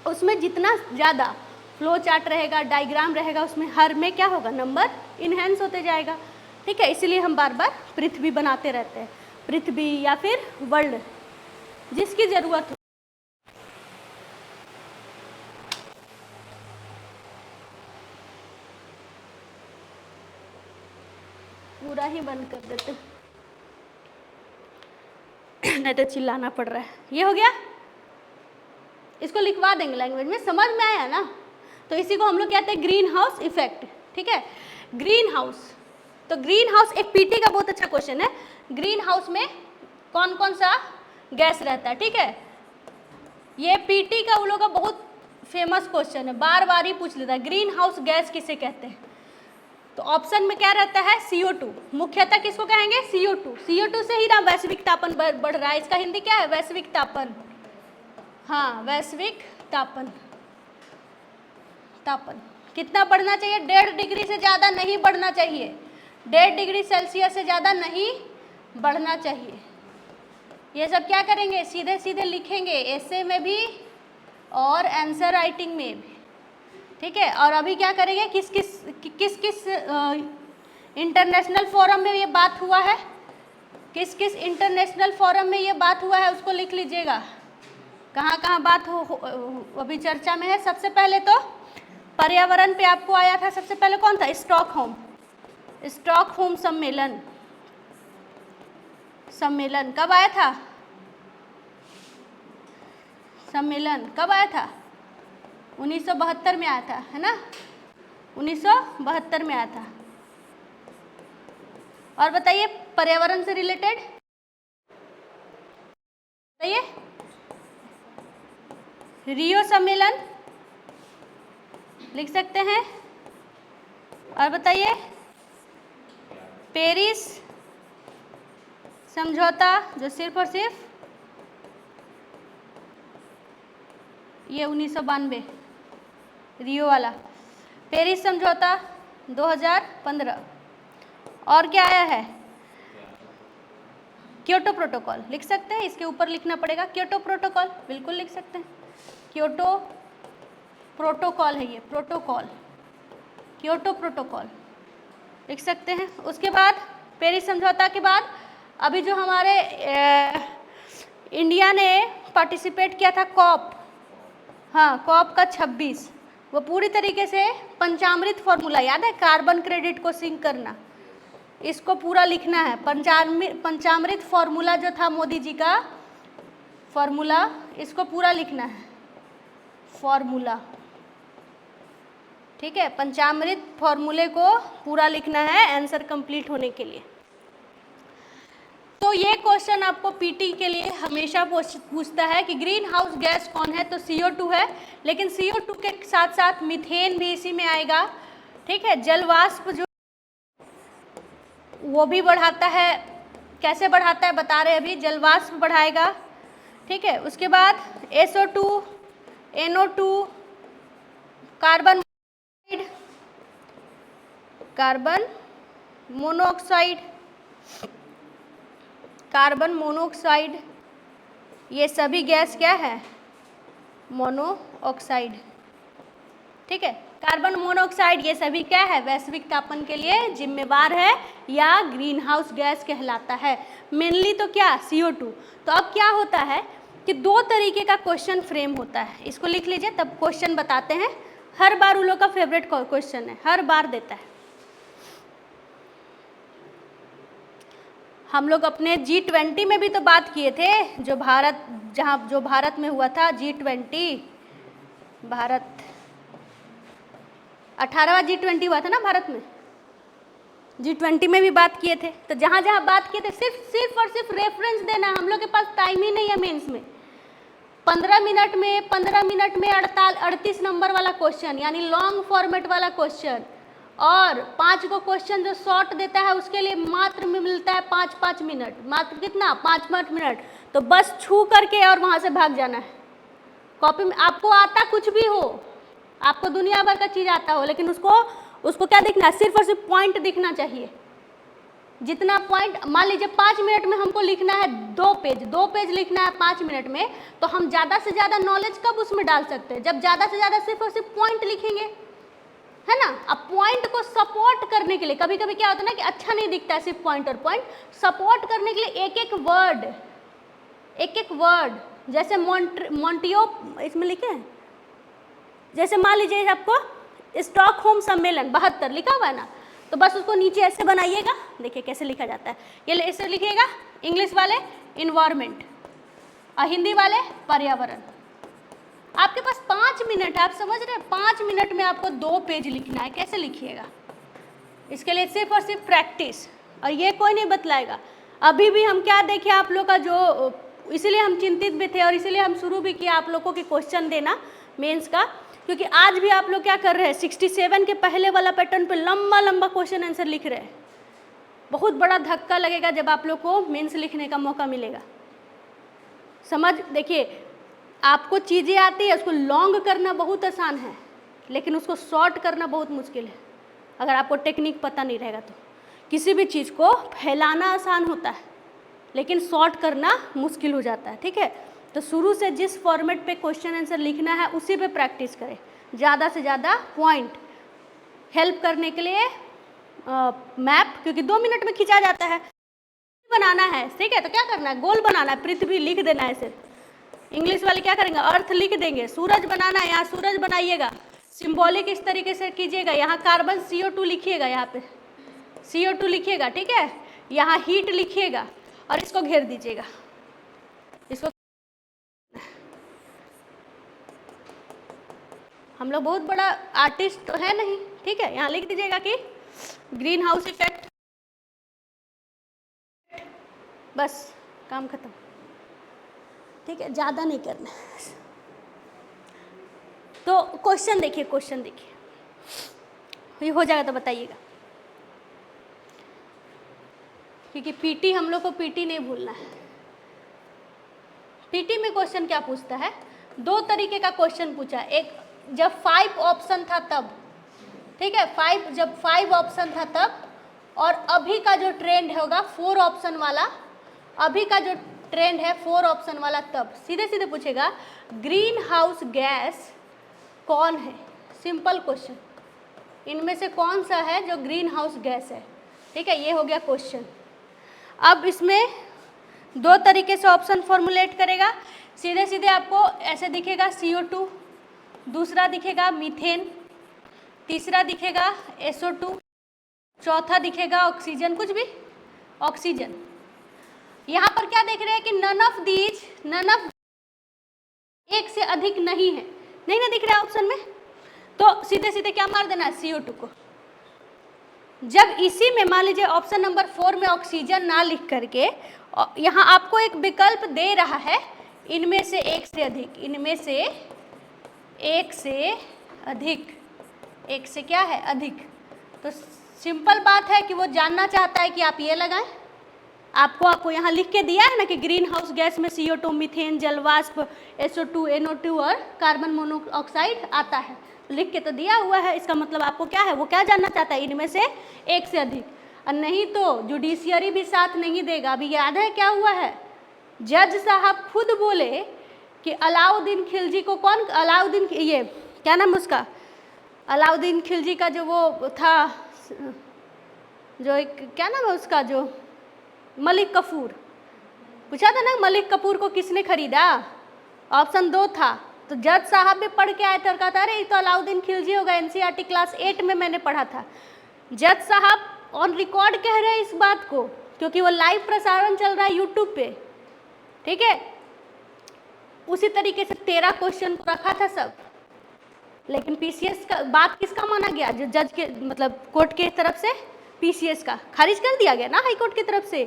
उसमें जितना ज़्यादा फ्लो चार्ट रहेगा, डायग्राम रहेगा, उसमें हर में क्या होगा? नंबर इन्हेंस होते जाएगा। ठीक है, इसीलिए हम बार बार पृथ्वी बनाते रहते हैं, पृथ्वी या फिर वर्ल्ड, जिसकी ज़रूरत हो। पूरा ही बंद कर देते नहीं तो चिल्लाना पड़ रहा है। ये हो गया, इसको लिखवा देंगे लैंग्वेज में, समझ में आया ना। तो इसी को हम लोग कहते हैं ग्रीन हाउस इफेक्ट। ठीक है, ग्रीन हाउस, तो ग्रीन हाउस एक पीटी का बहुत अच्छा क्वेश्चन है। ग्रीन हाउस में कौन कौन सा गैस रहता है? ठीक है, ये पीटी का उन लोगों का बहुत फेमस क्वेश्चन है, बार बार ही पूछ लेता है, ग्रीन हाउस गैस किसे कहते हैं? तो ऑप्शन में क्या रहता है? CO2। मुख्यतः किसको कहेंगे? CO2। CO2 से ही ना वैश्विक तापन बढ़ रहा है। इसका हिंदी क्या है? वैश्विक तापन। हाँ, वैश्विक तापन। तापन कितना बढ़ना चाहिए? 1.5 डिग्री से ज़्यादा नहीं बढ़ना चाहिए। 1.5 डिग्री सेल्सियस से ज़्यादा नहीं बढ़ना चाहिए। ये सब क्या करेंगे? सीधे सीधे लिखेंगे, एसे में भी और आंसर राइटिंग में भी। ठीक है, और अभी क्या करेंगे? किस किस इंटरनेशनल फोरम में ये बात हुआ है? किस किस इंटरनेशनल फोरम में ये बात हुआ है उसको लिख लीजिएगा। कहाँ कहाँ बात अभी चर्चा में है। सबसे पहले तो पर्यावरण पे आपको आया था, सबसे पहले कौन था? स्टॉकहोम सम्मेलन कब आया था? सम्मेलन कब आया था? 1972 में आया था, है ना? 1972 में आया था। और बताइए पर्यावरण से रिलेटेड बताइए। रियो सम्मेलन लिख सकते हैं। और बताइए पेरिस समझौता, जो सिर्फ और सिर्फ ये 1992 रियो वाला पेरिस समझौता 2015। और क्या आया है? क्योटो प्रोटोकॉल लिख सकते हैं, इसके ऊपर लिखना पड़ेगा क्योटो प्रोटोकॉल, बिल्कुल लिख सकते हैं। क्योटो प्रोटोकॉल है ये, क्योटो प्रोटोकॉल लिख सकते हैं। उसके बाद पेरिस समझौता के बाद अभी जो हमारे इंडिया ने पार्टिसिपेट किया था कॉप, हाँ कॉप का 26, वो पूरी तरीके से पंचामृत फॉर्मूला याद है, कार्बन क्रेडिट को सिंक करना, इसको पूरा लिखना है। पंचामृत फॉर्मूला जो था मोदी जी का फॉर्मूला, इसको पूरा लिखना है फॉर्मूला, ठीक है। पंचामृत फॉर्मूले को पूरा लिखना है आंसर कंप्लीट होने के लिए। तो ये क्वेश्चन आपको पीटी के लिए हमेशा पूछता है कि ग्रीन हाउस गैस कौन है, तो CO2 है, लेकिन CO2 के साथ साथ मीथेन भी इसी में आएगा, ठीक है। जलवाष्प जो वो भी बढ़ाता है, कैसे बढ़ाता है बता रहे अभी, जलवाष्प बढ़ाएगा, ठीक है। उसके बाद SO2, NO2, कार्बन मोनोऑक्साइड, ये सभी गैस क्या है? मोनोऑक्साइड, ठीक है। कार्बन मोनोऑक्साइड ये सभी क्या है? वैश्विक तापन के लिए जिम्मेवार है या ग्रीन हाउस गैस कहलाता है। मेनली तो क्या? CO2। तो अब क्या होता है कि दो तरीके का क्वेश्चन फ्रेम होता है, इसको लिख लीजिए तब क्वेश्चन बताते हैं। हर बार उन लोग का फेवरेट क्वेश्चन है, हर बार देता है। हम लोग अपने G20 में भी तो बात किए थे, जो भारत में हुआ था G20, भारत 18वां G20 हुआ था ना भारत में, G20 में भी बात किए थे। तो जहाँ जहाँ बात किए थे सिर्फ और सिर्फ रेफरेंस देना, हम लोग के पास टाइम ही नहीं है मेंस में। 15 मिनट में 38 नंबर वाला क्वेश्चन, यानी लॉन्ग फॉर्मेट वाला क्वेश्चन, और 5 को क्वेश्चन जो शॉर्ट देता है उसके लिए मात्र में मिलता है 5 मिनट, मात्र कितना? 5 मिनट। तो बस छू करके और वहाँ से भाग जाना है। कॉपी में आपको आता कुछ भी हो, आपको दुनिया भर का चीज़ आता हो, लेकिन उसको क्या दिखना है? सिर्फ और सिर्फ पॉइंट दिखना चाहिए। जितना पॉइंट, मान लीजिए 5 मिनट में हमको लिखना है 2 पेज लिखना है 5 मिनट में, तो हम ज़्यादा से ज़्यादा नॉलेज कब उसमें डाल सकते हैं? जब ज़्यादा से ज़्यादा सिर्फ और सिर्फ पॉइंट लिखेंगे, है ना। अब पॉइंट को सपोर्ट करने के लिए कभी कभी क्या होता है ना कि अच्छा नहीं दिखता है सिर्फ पॉइंट, और पॉइंट सपोर्ट करने के लिए एक एक वर्ड, जैसे मॉन्टियो इसमें लिखे हैं, जैसे मान लीजिए आपको स्टॉकहोम सम्मेलन 72 लिखा हुआ है ना, तो बस उसको नीचे ऐसे बनाइएगा, देखिए कैसे लिखा जाता है। ये ऐसे लिखिएगा, इंग्लिश वाले इन्वायरमेंट और हिंदी वाले पर्यावरण। आपके पास 5 मिनट है, आप समझ रहे हैं? 5 मिनट में आपको 2 पेज लिखना है, कैसे लिखिएगा? इसके लिए सिर्फ और सिर्फ प्रैक्टिस, और ये कोई नहीं बतलाएगा। अभी भी हम क्या देखें आप लोग का जो, इसीलिए हम चिंतित भी थे और इसीलिए हम शुरू भी किया आप लोगों के क्वेश्चन देना मेंस का, क्योंकि आज भी आप लोग क्या कर रहे हैं? 67 के पहले वाला पैटर्न पे लंबा क्वेश्चन आंसर लिख रहे हैं। बहुत बड़ा धक्का लगेगा जब आप लोग को मेंस लिखने का मौका मिलेगा। देखिए आपको चीज़ें आती है, उसको लॉन्ग करना बहुत आसान है, लेकिन उसको शॉर्ट करना बहुत मुश्किल है। अगर आपको टेक्निक पता नहीं रहेगा तो किसी भी चीज़ को फैलाना आसान होता है, लेकिन शॉर्ट करना मुश्किल हो जाता है, ठीक है। तो शुरू से जिस फॉर्मेट पे क्वेश्चन आंसर लिखना है उसी पे प्रैक्टिस करें, ज़्यादा से ज़्यादा पॉइंट हेल्प करने के लिए मैप, क्योंकि 2 मिनट में खिंचा जाता है। बनाना है, ठीक है, तो क्या करना है? गोल बनाना है, पृथ्वी लिख देना है सिर्फ, इंग्लिश वाले क्या करेंगे, अर्थ लिख देंगे, सूरज बनाना है यहाँ सूरज बनाइएगा, सिंबॉलिक इस तरीके से कीजिएगा, यहाँ कार्बन CO2 लिखिएगा, यहाँ पे CO2 लिखिएगा, ठीक है, यहाँ हीट लिखिएगा और इसको घेर दीजिएगा, इसको हम लोग बहुत बड़ा आर्टिस्ट तो है नहीं, ठीक है, यहाँ लिख दीजिएगा कि ग्रीन हाउस इफेक्ट, बस काम खत्म, ठीक है, ज़्यादा नहीं करना। तो क्वेश्चन देखिए, क्वेश्चन देखिए, ये हो जाएगा तो बताइएगा, क्योंकि पीटी हम लोग को पीटी नहीं भूलना है। पीटी में क्वेश्चन क्या पूछता है, दो तरीके का क्वेश्चन पूछा, एक जब 5 ऑप्शन था तब, ठीक है, जब 5 ऑप्शन था तब, और अभी का जो ट्रेंड होगा 4 ऑप्शन वाला, अभी का जो ट्रेंड है 4 ऑप्शन वाला, तब सीधे सीधे पूछेगा ग्रीन हाउस गैस कौन है, सिंपल क्वेश्चन, इनमें से कौन सा है जो ग्रीन हाउस गैस है, ठीक है, ये हो गया क्वेश्चन। अब इसमें दो तरीके से ऑप्शन फॉर्मुलेट करेगा, सीधे सीधे आपको ऐसे दिखेगा CO2, दूसरा दिखेगा मीथेन, तीसरा दिखेगा SO2, चौथा दिखेगा ऑक्सीजन, कुछ भी ऑक्सीजन। यहाँ पर क्या देख रहे हैं कि नन ऑफ एक से अधिक नहीं है, नहीं ना दिख रहा है ऑप्शन में, तो सीधे सीधे क्या मार देना है, CO2 को। जब इसी में मान लीजिए ऑप्शन नंबर 4 में ऑक्सीजन ना लिख करके यहाँ आपको एक विकल्प दे रहा है इनमें से एक से अधिक, इनमें से एक से अधिक, एक से क्या है अधिक, तो सिंपल बात है कि वो जानना चाहता है कि आप ये लगाएं, आपको यहाँ लिख के दिया है ना कि ग्रीन हाउस गैस में CO2, मीथेन, जलवाष्प, SO2, NO2 और कार्बन मोनोऑक्साइड आता है, लिख के तो दिया हुआ है, इसका मतलब आपको क्या है, वो क्या जानना चाहता है, इनमें से एक से अधिक। और नहीं तो जुडिशियरी भी साथ नहीं देगा। अभी याद है क्या हुआ है, जज साहब खुद बोले कि अलाउद्दीन खिलजी को कौन, अलाउद्दीन ये क्या नाम उसका, अलाउद्दीन खिलजी का जो वो था, जो एक क्या नाम है उसका, जो मलिक कफूर, पूछा था ना मलिक कपूर को किसने खरीदा, ऑप्शन 2 था, तो जज साहब भी पढ़ के आए थे और कहा था अरे ये तो अलाउद्दीन खिलजी होगा, NCERT क्लास 8 में मैंने पढ़ा था। जज साहब ऑन रिकॉर्ड कह रहे हैं इस बात को, क्योंकि वो लाइव प्रसारण चल रहा है यूट्यूब पे, ठीक है। उसी तरीके से 13 क्वेश्चन को रखा था सब, लेकिन PCS का बात किसका माना गया, जो जज के मतलब कोर्ट के तरफ से PCS का खारिज कर दिया गया ना हाई कोर्ट की तरफ से।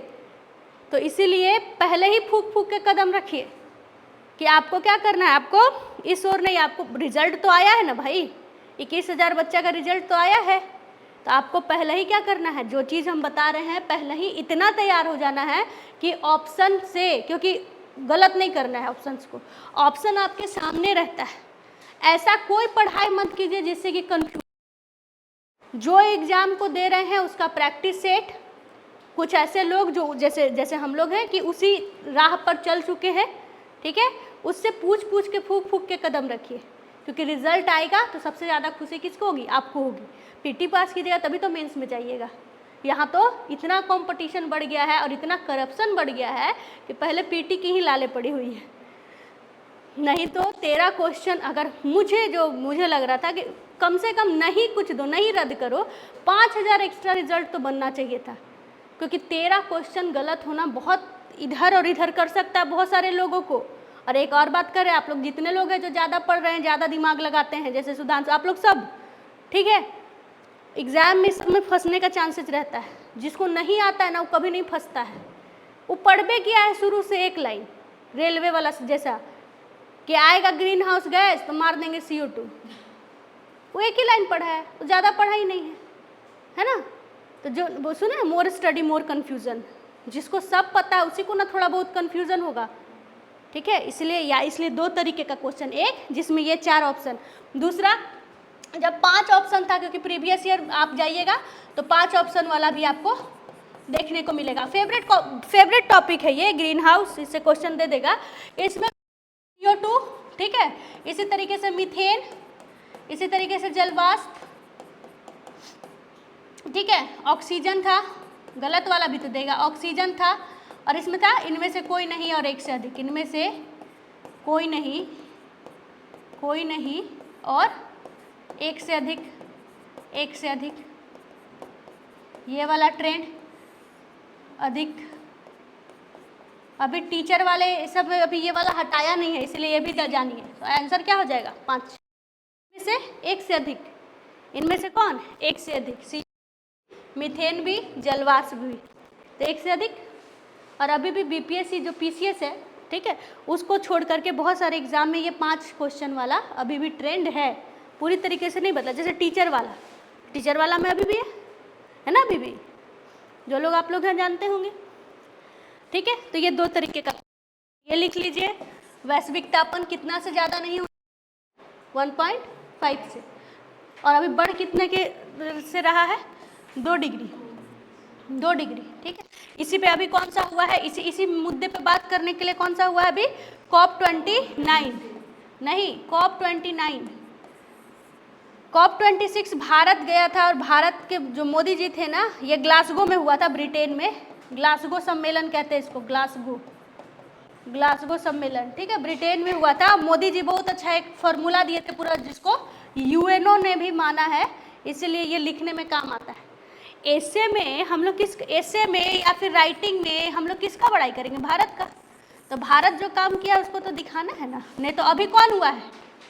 तो इसीलिए पहले ही फूक फूक के कदम रखिए कि आपको क्या करना है, आपको इस ओर नहीं, आपको रिजल्ट तो आया है ना भाई, 21,000 बच्चा का रिजल्ट तो आया है, तो आपको पहले ही क्या करना है, जो चीज़ हम बता रहे हैं पहले ही इतना तैयार हो जाना है कि ऑप्शन से, क्योंकि गलत नहीं करना है ऑप्शंस को, ऑप्शन आपके सामने रहता है, ऐसा कोई पढ़ाई मत कीजिए जिससे कि कंफ्यूज, जो एग्ज़ाम को दे रहे हैं उसका प्रैक्टिस सेट, कुछ ऐसे लोग जो जैसे हम लोग हैं कि उसी राह पर चल चुके हैं, ठीक है, उससे पूछ पूछ के फूक फूक के कदम रखिए, क्योंकि रिजल्ट आएगा तो सबसे ज़्यादा खुशी किसको होगी, आपको होगी। पीटी पास कीजिएगा तभी तो मेंस में जाइएगा। यहाँ तो इतना कंपटीशन बढ़ गया है और इतना करप्शन बढ़ गया है कि पहले पीटी की ही लाले पड़ी हुई है, नहीं तो 13 क्वेश्चन अगर मुझे लग रहा था कि कम से कम नहीं कुछ दो, नहीं रद्द करो, 5,000 एक्स्ट्रा रिजल्ट तो बनना चाहिए था, क्योंकि 13 क्वेश्चन गलत होना बहुत इधर और इधर कर सकता है बहुत सारे लोगों को। और एक और बात करें, आप लोग जितने लोग हैं जो ज़्यादा पढ़ रहे हैं, ज़्यादा दिमाग लगाते हैं, जैसे सुधांशु, आप लोग सब ठीक है, एग्ज़ाम में सब में फंसने का चांसेस रहता है, जिसको नहीं आता है ना वो कभी नहीं फंसता है, वो पढ़बे किया है शुरू से एक लाइन रेलवे वाला जैसा कि आएगा ग्रीन हाउस गैस तो मार देंगे CO2, वो एक ही लाइन पढ़ा है, वो ज़्यादा पढ़ा ही नहीं है ना। तो जो वो सुने मोर स्टडी मोर कन्फ्यूज़न, जिसको सब पता है उसी को ना थोड़ा बहुत कन्फ्यूज़न होगा, ठीक है। इसलिए 2 तरीके का क्वेश्चन, एक जिसमें ये 4 ऑप्शन, दूसरा जब 5 ऑप्शन था, क्योंकि प्रीवियस ईयर आप जाइएगा तो 5 ऑप्शन वाला भी आपको देखने को मिलेगा। फेवरेट टॉपिक है ये ग्रीन हाउस, इससे क्वेश्चन दे देगा। इसमें CO2, ठीक है, इसी तरीके से मीथेन, इसी तरीके से जलवाष्प, ठीक है, ऑक्सीजन था, गलत वाला भी तो देगा, ऑक्सीजन था, और इसमें था इनमें से कोई नहीं और एक से अधिक, इनमें से कोई नहीं और एक से अधिक, ये वाला ट्रेंड अधिक। अभी टीचर वाले सब अभी ये वाला हटाया नहीं है, इसलिए ये भी जानिए। तो आंसर क्या हो जाएगा 5 में से एक से अधिक, इनमें से कौन एक से अधिक, मीथेन भी जलवाष्प भी, तो एक से अधिक। और अभी भी बीपीएससी जो पीसीएस है, ठीक है, उसको छोड़ करके बहुत सारे एग्जाम में ये 5 क्वेश्चन वाला अभी भी ट्रेंड है, पूरी तरीके से नहीं बदला। जैसे टीचर वाला में अभी भी है ना, अभी भी जो लोग आप लोग हैं जानते होंगे, ठीक है। तो ये 2 तरीके का, ये लिख लीजिए, वैश्विक तापन कितना से ज़्यादा नहीं हो, 1.5 से, और अभी बढ़ कितने के से रहा है, 2 डिग्री, ठीक है। इसी पे अभी कौन सा हुआ है, इसी मुद्दे पे बात करने के लिए कौन सा हुआ है अभी, COP29 नहीं, COP26 भारत गया था। और भारत के जो मोदी जी थे ना, ये ग्लासगो में हुआ था, ब्रिटेन में, ग्लासगो सम्मेलन कहते हैं इसको, ग्लासगो सम्मेलन, ठीक है, ब्रिटेन में हुआ था। मोदी जी बहुत अच्छा एक फॉर्मूला दिए थे पूरा, जिसको यूएनओ ने भी माना है, इसीलिए ये लिखने में काम आता है। एसे में हम लोग एसे में या फिर राइटिंग में हम लोग किसका बड़ाई करेंगे, भारत का। तो भारत जो काम किया उसको तो दिखाना है ना, नहीं तो अभी कौन हुआ है,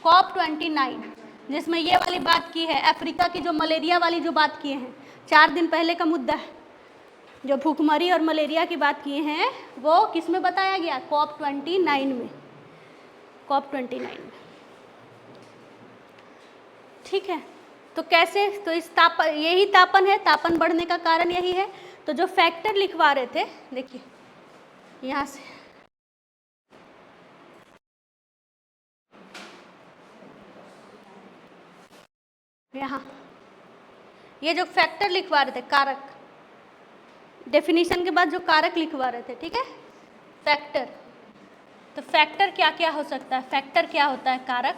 COP29, जिसमें ये वाली बात की है, अफ्रीका की जो मलेरिया वाली जो बात किए हैं, 4 दिन पहले का मुद्दा है, जो भूखमरी और मलेरिया की बात किए हैं, वो किस में बताया गया, COP29 में, ठीक है। तो कैसे, तो इस तापन, यही तापन है, तापन बढ़ने का कारण यही है। तो जो फैक्टर लिखवा रहे थे, देखिए यहाँ से, यहाँ ये जो फैक्टर लिखवा रहे थे, कारक, डेफिनेशन के बाद जो कारक लिखवा रहे थे, ठीक है, फैक्टर। तो फैक्टर क्या क्या हो सकता है, फैक्टर क्या होता है, कारक।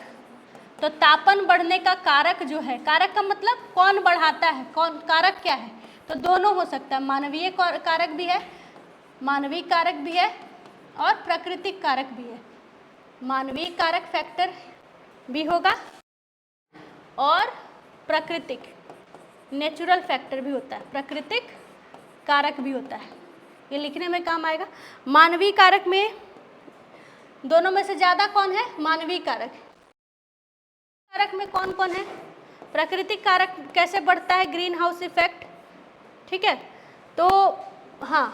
तो तापन बढ़ने का कारक जो है, कारक का मतलब कौन बढ़ाता है, कौन कारक क्या है, तो दोनों हो सकता है, मानवीय कारक भी है, और प्राकृतिक कारक भी है। मानवीय कारक फैक्टर भी होगा और प्राकृतिक नेचुरल फैक्टर भी होता है, प्राकृतिक कारक भी होता है, ये लिखने में काम आएगा। मानवीय कारक में दोनों में से ज़्यादा कौन है, मानवीय कारक में कौन कौन है, प्राकृतिक कारक कैसे बढ़ता है, ग्रीन हाउस इफेक्ट, ठीक है। तो हाँ,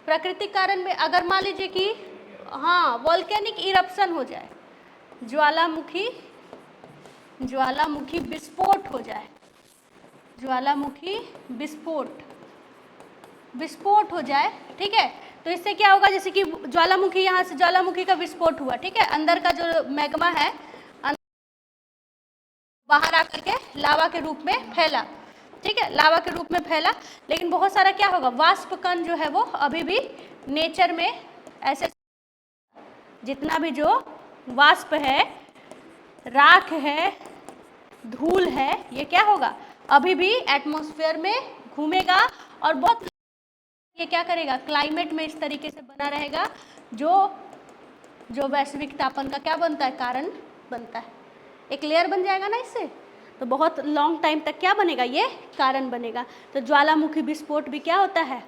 प्राकृतिक कारण में अगर मान लीजिए कि हाँ वॉल्केनिक इरप्शन हो जाए, ज्वालामुखी विस्फोट हो जाए, ज्वालामुखी विस्फोट हो जाए, ठीक है। तो इससे क्या होगा, जैसे कि ज्वालामुखी, यहाँ से ज्वालामुखी का विस्फोट हुआ, ठीक है, अंदर का जो मैग्मा है बाहर आकर के लावा के रूप में फैला, ठीक है, लावा के रूप में फैला। लेकिन बहुत सारा क्या होगा, वाष्प कण जो है वो अभी भी नेचर में ऐसे, जितना भी जो वाष्प है, राख है, धूल है, ये क्या होगा, अभी भी एटमॉस्फेयर में घूमेगा और बहुत ये क्या करेगा, क्लाइमेट में इस तरीके से बना रहेगा, जो वैश्विक तापन का क्या बनता है, कारण बनता है, एक लेयर बन जाएगा ना इससे, तो बहुत लॉन्ग टाइम तक क्या बनेगा, ये कारण बनेगा। तो ज्वालामुखी विस्फोट भी क्या होता है,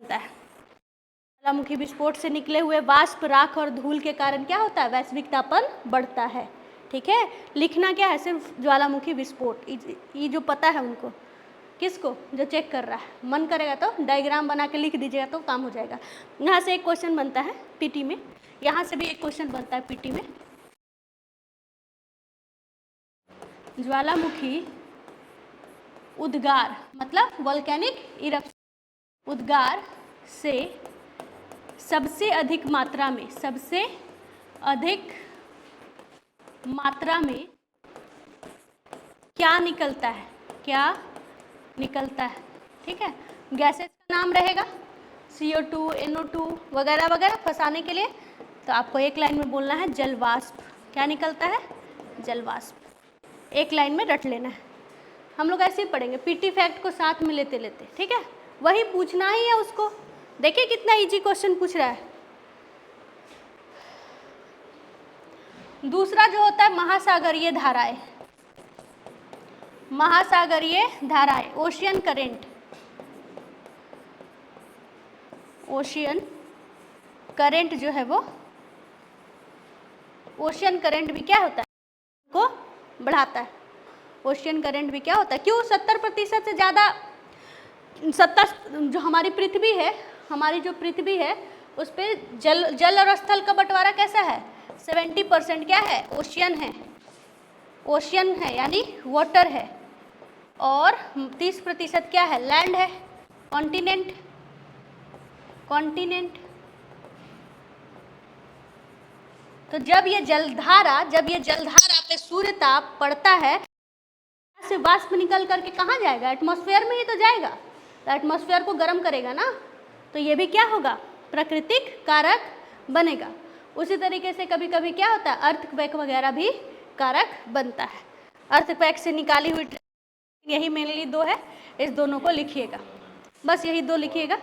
ज्वालामुखी विस्फोट से निकले हुए वाष्प, राख और धूल के कारण क्या होता है, वैश्विक तापन बढ़ता है, ठीक है। लिखना क्या है, सिर्फ ज्वालामुखी विस्फोट, ये जो पता है उनको, किसको, जो चेक कर रहा है, मन करेगा तो डायग्राम बना के लिख दीजिएगा तो काम हो जाएगा। यहाँ से एक क्वेश्चन बनता है पीटी में, यहाँ से भी एक क्वेश्चन बनता है पीटी में। ज्वालामुखी उद्गार मतलब वोल्केनिक इरप्शन, उद्गार से सबसे अधिक मात्रा में क्या निकलता है, ठीक है। गैसेस का नाम रहेगा CO2, NO2 वगैरह वगैरह फंसाने के लिए, तो आपको एक लाइन में बोलना है जलवाष्प, क्या निकलता है, जलवाष्प, एक लाइन में रट लेना है। हम लोग ऐसे ही पढ़ेंगे, पीटी फैक्ट को साथ में लेते लेते, ठीक है, वही पूछना ही है उसको। देखिए कितना इजी क्वेश्चन पूछ रहा है, दूसरा जो होता है महासागरीय धाराएं, महासागरीय धाराएं, ओशियन करेंट। ओशियन करंट जो है वो, ओशियन करंट भी क्या होता है, को बढ़ाता है। ओशियन करंट भी क्या होता है, क्यों 70% से ज़्यादा, 70 जो हमारी पृथ्वी है, हमारी जो पृथ्वी है उस पर जल और स्थल का बंटवारा कैसा है, 70% क्या है, ओशियन है, ओशियन है यानी वाटर है, और 30% क्या है, लैंड है, कॉन्टिनेंट, कॉन्टिनेंट। तो जब ये जलधारा पे सूर्य ताप पड़ता है, से वाष्प निकल करके कहाँ जाएगा, एटमॉस्फेयर में ही तो जाएगा, तो एटमॉस्फेयर को गर्म करेगा ना, तो ये भी क्या होगा, प्राकृतिक कारक बनेगा। उसी तरीके से कभी कभी क्या होता है, अर्थक्वेक वगैरह भी कारक बनता है। अर्थक्वेक से निकाली हुई यही मेनली दो है, इस दोनों को लिखिएगा, बस यही दो लिखिएगा।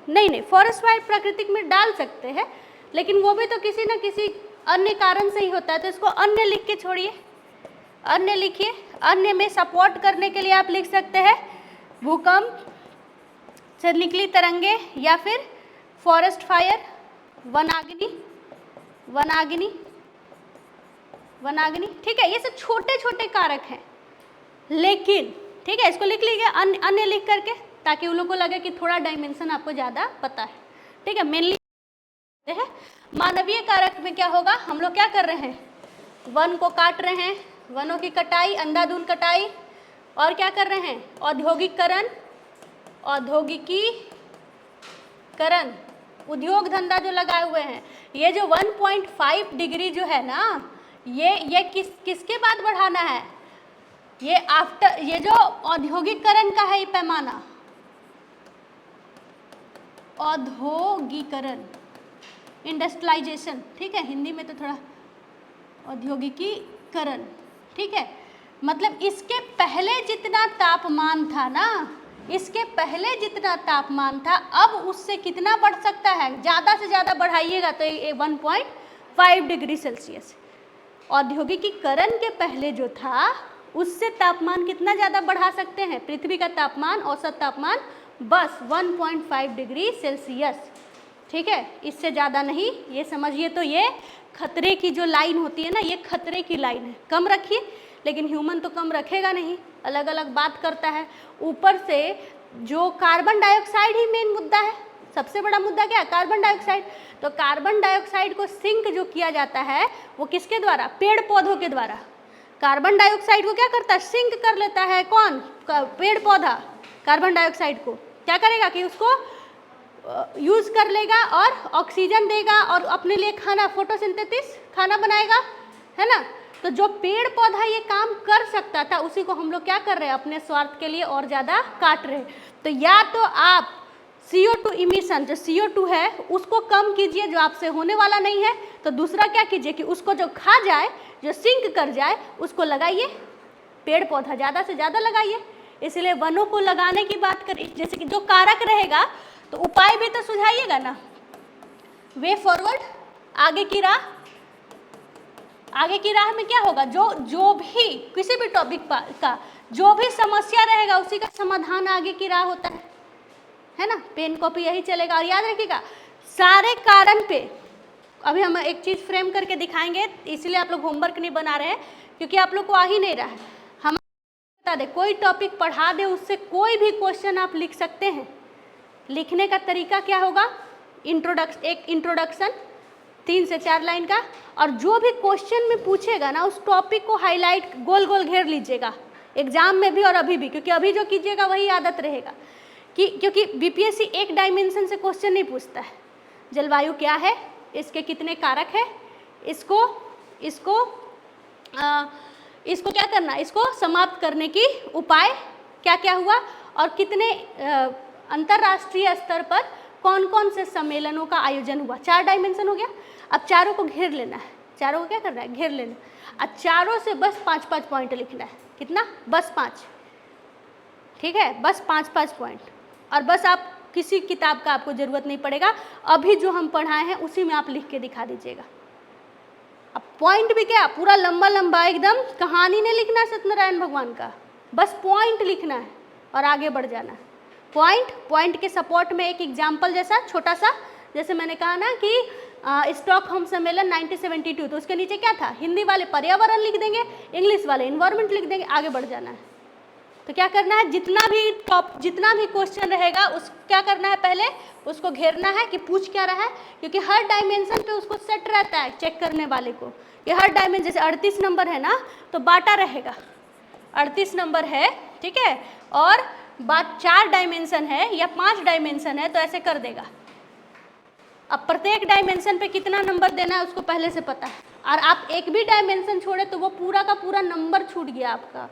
नहीं, फॉरेस्ट फायर प्राकृतिक में डाल सकते हैं, लेकिन वो भी तो किसी न किसी अन्य कारण से ही होता है, तो इसको अन्य लिख के छोड़िए, अन्य लिखिए। अन्य में सपोर्ट करने के लिए आप लिख सकते हैं भूकंप से निकली तरंगे, या फिर फॉरेस्ट फायर, वनाग्नि, वनाग्नि, वनाग्नि, ठीक है। ये सब छोटे छोटे कारक हैं, लेकिन ठीक है, इसको लिख लीजिए अन्य लिख करके, ताकि उन लोगों को लगे कि थोड़ा डायमेंशन आपको ज़्यादा पता है, ठीक है। मेनली है मानवीय कारक में क्या होगा, हम लोग क्या कर रहे हैं, वन को काट रहे हैं, वनों की कटाई, अंधाधुंध कटाई, और क्या कर रहे हैं, औद्योगिकरण, औद्योगिकीकरण, उद्योग धंधा जो लगाए हुए हैं। ये जो 1.5 डिग्री जो है ना, ये किसके बाद बढ़ाना है, ये आफ्टर, ये जो औद्योगिकरण का है ये पैमाना, औद्योगिकरण, इंडस्ट्रियलाइजेशन, ठीक है, हिंदी में तो थोड़ा औद्योगिकीकरण, ठीक है। मतलब इसके पहले जितना तापमान था ना, इसके पहले जितना तापमान था, अब उससे कितना बढ़ सकता है, ज़्यादा से ज़्यादा बढ़ाइएगा तो 1.5 डिग्री सेल्सियस। औद्योगिकीकरण के पहले जो था उससे तापमान कितना ज़्यादा बढ़ा सकते हैं, पृथ्वी का तापमान, औसत तापमान बस 1.5 डिग्री सेल्सियस, ठीक है, इससे ज़्यादा नहीं। ये समझिए, तो ये खतरे की जो लाइन होती है ना, ये खतरे की लाइन है, कम रखिए। लेकिन ह्यूमन तो कम रखेगा नहीं, अलग अलग बात करता है। ऊपर से जो कार्बन डाइऑक्साइड ही मेन मुद्दा है, सबसे बड़ा मुद्दा क्या है, कार्बन डाइऑक्साइड। तो कार्बन डाइऑक्साइड को सिंक जो किया जाता है वो किसके द्वारा, पेड़ पौधों के द्वारा। कार्बन डाइऑक्साइड को क्या करता है, सिंक कर लेता है, कौन, पेड़ पौधा। कार्बन डाइऑक्साइड को क्या करेगा कि उसको यूज़ कर लेगा और ऑक्सीजन देगा, और अपने लिए खाना, फोटोसिंथेसिस, खाना बनाएगा, है ना। तो जो पेड़ पौधा ये काम कर सकता था, उसी को हम लोग क्या कर रहे हैं, अपने स्वार्थ के लिए और ज़्यादा काट रहे हैं। तो या तो आप CO2 इमिशन, जो CO2 है उसको कम कीजिए, जो आपसे होने वाला नहीं है। तो दूसरा क्या कीजिए कि उसको जो खा जाए, जो सिंक कर जाए, उसको लगाइए, पेड़ पौधा ज़्यादा से ज़्यादा लगाइए। इसलिए वनों को लगाने की बात करें, जैसे कि जो कारक रहेगा तो उपाय भी तो सुझाइएगा ना, वे फॉरवर्ड, आगे की राह। आगे की राह में क्या होगा, जो भी किसी भी टॉपिक का जो भी समस्या रहेगा उसी का समाधान आगे की राह होता है ना। पेन कॉपी यही चलेगा। और याद रखिएगा, सारे कारण पे अभी हम एक चीज़ फ्रेम करके दिखाएंगे, इसलिए आप लोग होमवर्क नहीं बना रहे हैं, क्योंकि आप लोग को आ ही नहीं रहा है। हम बता दें, कोई टॉपिक पढ़ा दे, उससे कोई भी क्वेश्चन आप लिख सकते हैं। लिखने का तरीका क्या होगा, एक इंट्रोडक्शन 3 से 4 लाइन का, और जो भी क्वेश्चन में पूछेगा ना उस टॉपिक को हाईलाइट गोल गोल घेर लीजिएगा, एग्जाम में भी और अभी भी, क्योंकि अभी जो कीजिएगा वही आदत रहेगा। क्योंकि BPSC एक डायमेंशन से क्वेश्चन नहीं पूछता है। जलवायु क्या है, इसके कितने कारक है, इसको क्या करना, इसको समाप्त करने की उपाय क्या क्या हुआ, और कितने अंतर्राष्ट्रीय स्तर पर कौन कौन से सम्मेलनों का आयोजन हुआ। 4 डायमेंशन हो गया। अब चारों को घेर लेना है, चारों को क्या करना है, घेर लेना। अब चारों से बस 5-5 पॉइंट लिखना है। कितना, बस 5, ठीक है, बस 5-5 पॉइंट। और बस आप किसी किताब का आपको ज़रूरत नहीं पड़ेगा, अभी जो हम पढ़ाए हैं उसी में आप लिख के दिखा दीजिएगा। अब पॉइंट भी क्या, पूरा लंबा लंबा एकदम कहानी नहीं लिखना सत्यनारायण भगवान का, बस पॉइंट लिखना है और आगे बढ़ जाना है। पॉइंट के सपोर्ट में एक एग्जाम्पल जैसा छोटा सा, जैसे मैंने कहा ना कि स्टॉकहोम सम्मेलन 1972, तो उसके नीचे क्या था, हिंदी वाले पर्यावरण लिख देंगे, इंग्लिश वाले इन्वायरमेंट लिख देंगे, आगे बढ़ जाना है। तो क्या करना है, जितना भी क्वेश्चन रहेगा उस क्या करना है, पहले उसको घेरना है कि पूछ क्या रहा है, क्योंकि हर डायमेंशन पे उसको सेट रहता है चेक करने वाले को कि हर डायमेंशन, जैसे 38 नंबर है ना तो बाटा रहेगा, 38 नंबर है, ठीक है, और बात 4 डायमेंशन है या 5 डायमेंशन है तो ऐसे कर देगा। अब प्रत्येक डायमेंशन पे कितना नंबर देना है उसको पहले से पता है, और आप एक भी डायमेंशन छोड़े तो वो पूरा का पूरा नंबर छूट गया आपका।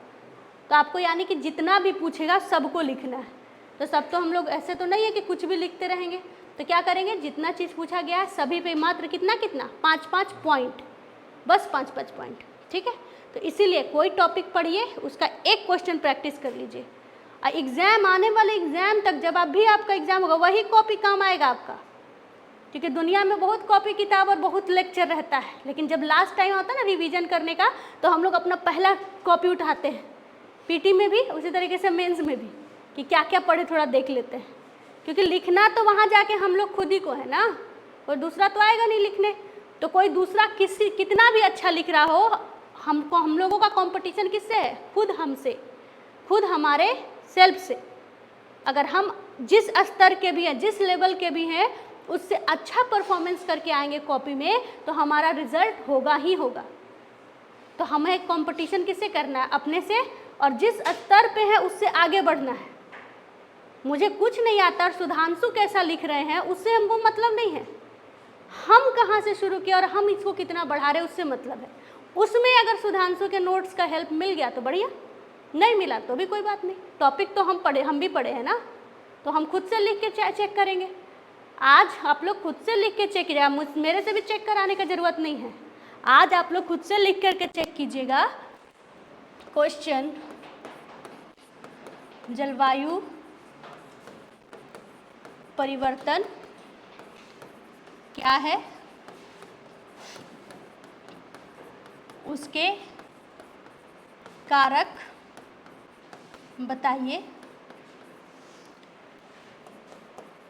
तो आपको यानी कि जितना भी पूछेगा सबको लिखना है। तो सब तो हम लोग ऐसे तो नहीं है कि कुछ भी लिखते रहेंगे, तो क्या करेंगे, जितना चीज़ पूछा गया है सभी पे मात्र कितना 5-5 पॉइंट, बस 5-5 पॉइंट, ठीक है। तो इसीलिए कोई टॉपिक पढ़िए, उसका एक क्वेश्चन प्रैक्टिस कर लीजिए, और एग्ज़ाम आने वाले एग्ज़ाम तक जब भी आपका एग्ज़ाम होगा वही कॉपी काम आएगा आपका, क्योंकि दुनिया में बहुत कॉपी किताब और बहुत लेक्चर रहता है, लेकिन जब लास्ट टाइम आता है ना रिवीजन करने का, तो हम लोग अपना पहला कॉपी उठाते हैं, पीटी में भी उसी तरीके से मेंस में भी, कि क्या क्या पढ़े थोड़ा देख लेते हैं, क्योंकि लिखना तो वहाँ जाके हम लोग खुद ही को है ना, कोई दूसरा तो आएगा नहीं लिखने। तो कोई दूसरा कितना भी अच्छा लिख रहा हो, हम लोगों का कंपटीशन किससे है, खुद हमसे, खुद हमारे सेल्फ से। अगर हम जिस स्तर के भी हैं, जिस लेवल के भी हैं, उससे अच्छा परफॉर्मेंस करके आएंगे कॉपी में, तो हमारा रिजल्ट होगा ही होगा। तो हमें कंपटीशन किससे करना है, अपने से, और जिस स्तर पे है उससे आगे बढ़ना है। मुझे कुछ नहीं आता और सुधांशु कैसा लिख रहे हैं उससे हमको मतलब नहीं है, हम कहाँ से शुरू किए और हम इसको कितना बढ़ा रहे उससे मतलब है। उसमें अगर सुधांशु के नोट्स का हेल्प मिल गया तो बढ़िया, नहीं मिला तो भी कोई बात नहीं, टॉपिक तो हम भी पढ़े हैं ना, तो हम खुद से लिख के चेक करेंगे। आज आप लोग खुद से लिख के चेक कीजिएगा, मेरे से भी चेक कराने की ज़रूरत नहीं है। आज आप लोग खुद से लिख करके चेक कीजिएगा। क्वेश्चन, जलवायु परिवर्तन क्या है, उसके कारक बताइए।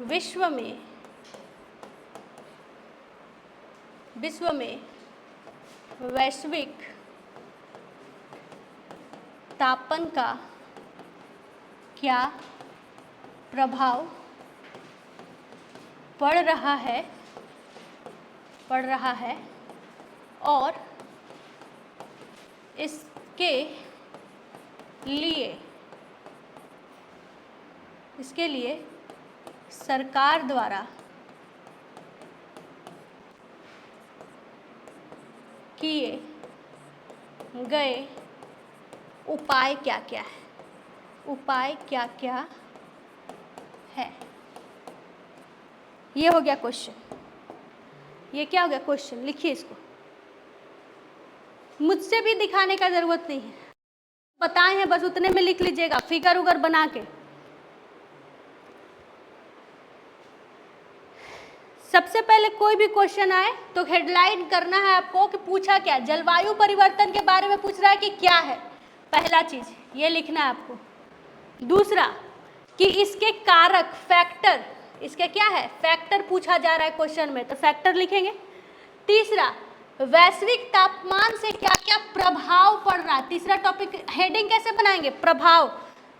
विश्व में वैश्विक तापन का क्या प्रभाव पड़ रहा है और इसके लिए सरकार द्वारा किए गए उपाय क्या क्या है। ये हो गया क्वेश्चन, ये क्या हो गया क्वेश्चन, लिखिए इसको। मुझसे भी दिखाने का ज़रूरत नहीं है, बताए हैं बस उतने में लिख लीजिएगा, फिगर उगर बना के। सबसे पहले कोई भी क्वेश्चन आए तो हेडलाइन करना है आपको कि पूछा क्या, जलवायु परिवर्तन के बारे में पूछ रहा है कि क्या है, पहला चीज ये लिखना है आपको। दूसरा कि इसके कारक, फैक्टर, इसके क्या है, फैक्टर पूछा जा रहा है क्वेश्चन में, तो फैक्टर लिखेंगे। तीसरा, वैश्विक तापमान से क्या क्या प्रभाव पड़ रहा है। तीसरा टॉपिक, हेडिंग कैसे बनाएंगे, प्रभाव,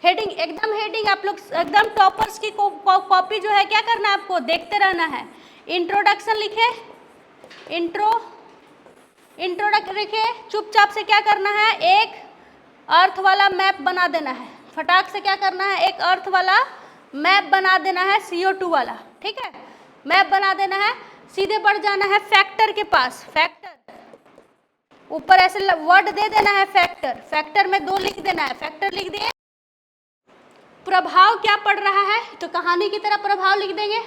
हेडिंग एकदम, हेडिंग आप लोग एकदम टॉपर्स की कॉपी जो है क्या करना है आपको, देखते रहना है। इंट्रोडक्शन लिखे, इंट्रोडक्शन लिखे, चुपचाप से क्या करना है, एक अर्थ वाला मैप बना देना है, फटाक से क्या करना है, एक अर्थ वाला मैप बना देना है, CO2 वाला, ठीक है, मैप बना देना है। सीधे बढ़ जाना है फैक्टर के पास, फैक्टर ऊपर ऐसे वर्ड दे देना है, फैक्टर में 2 लिख देना है, फैक्टर लिख दिए। प्रभाव क्या पड़ रहा है, तो कहानी की तरह प्रभाव लिख देंगे।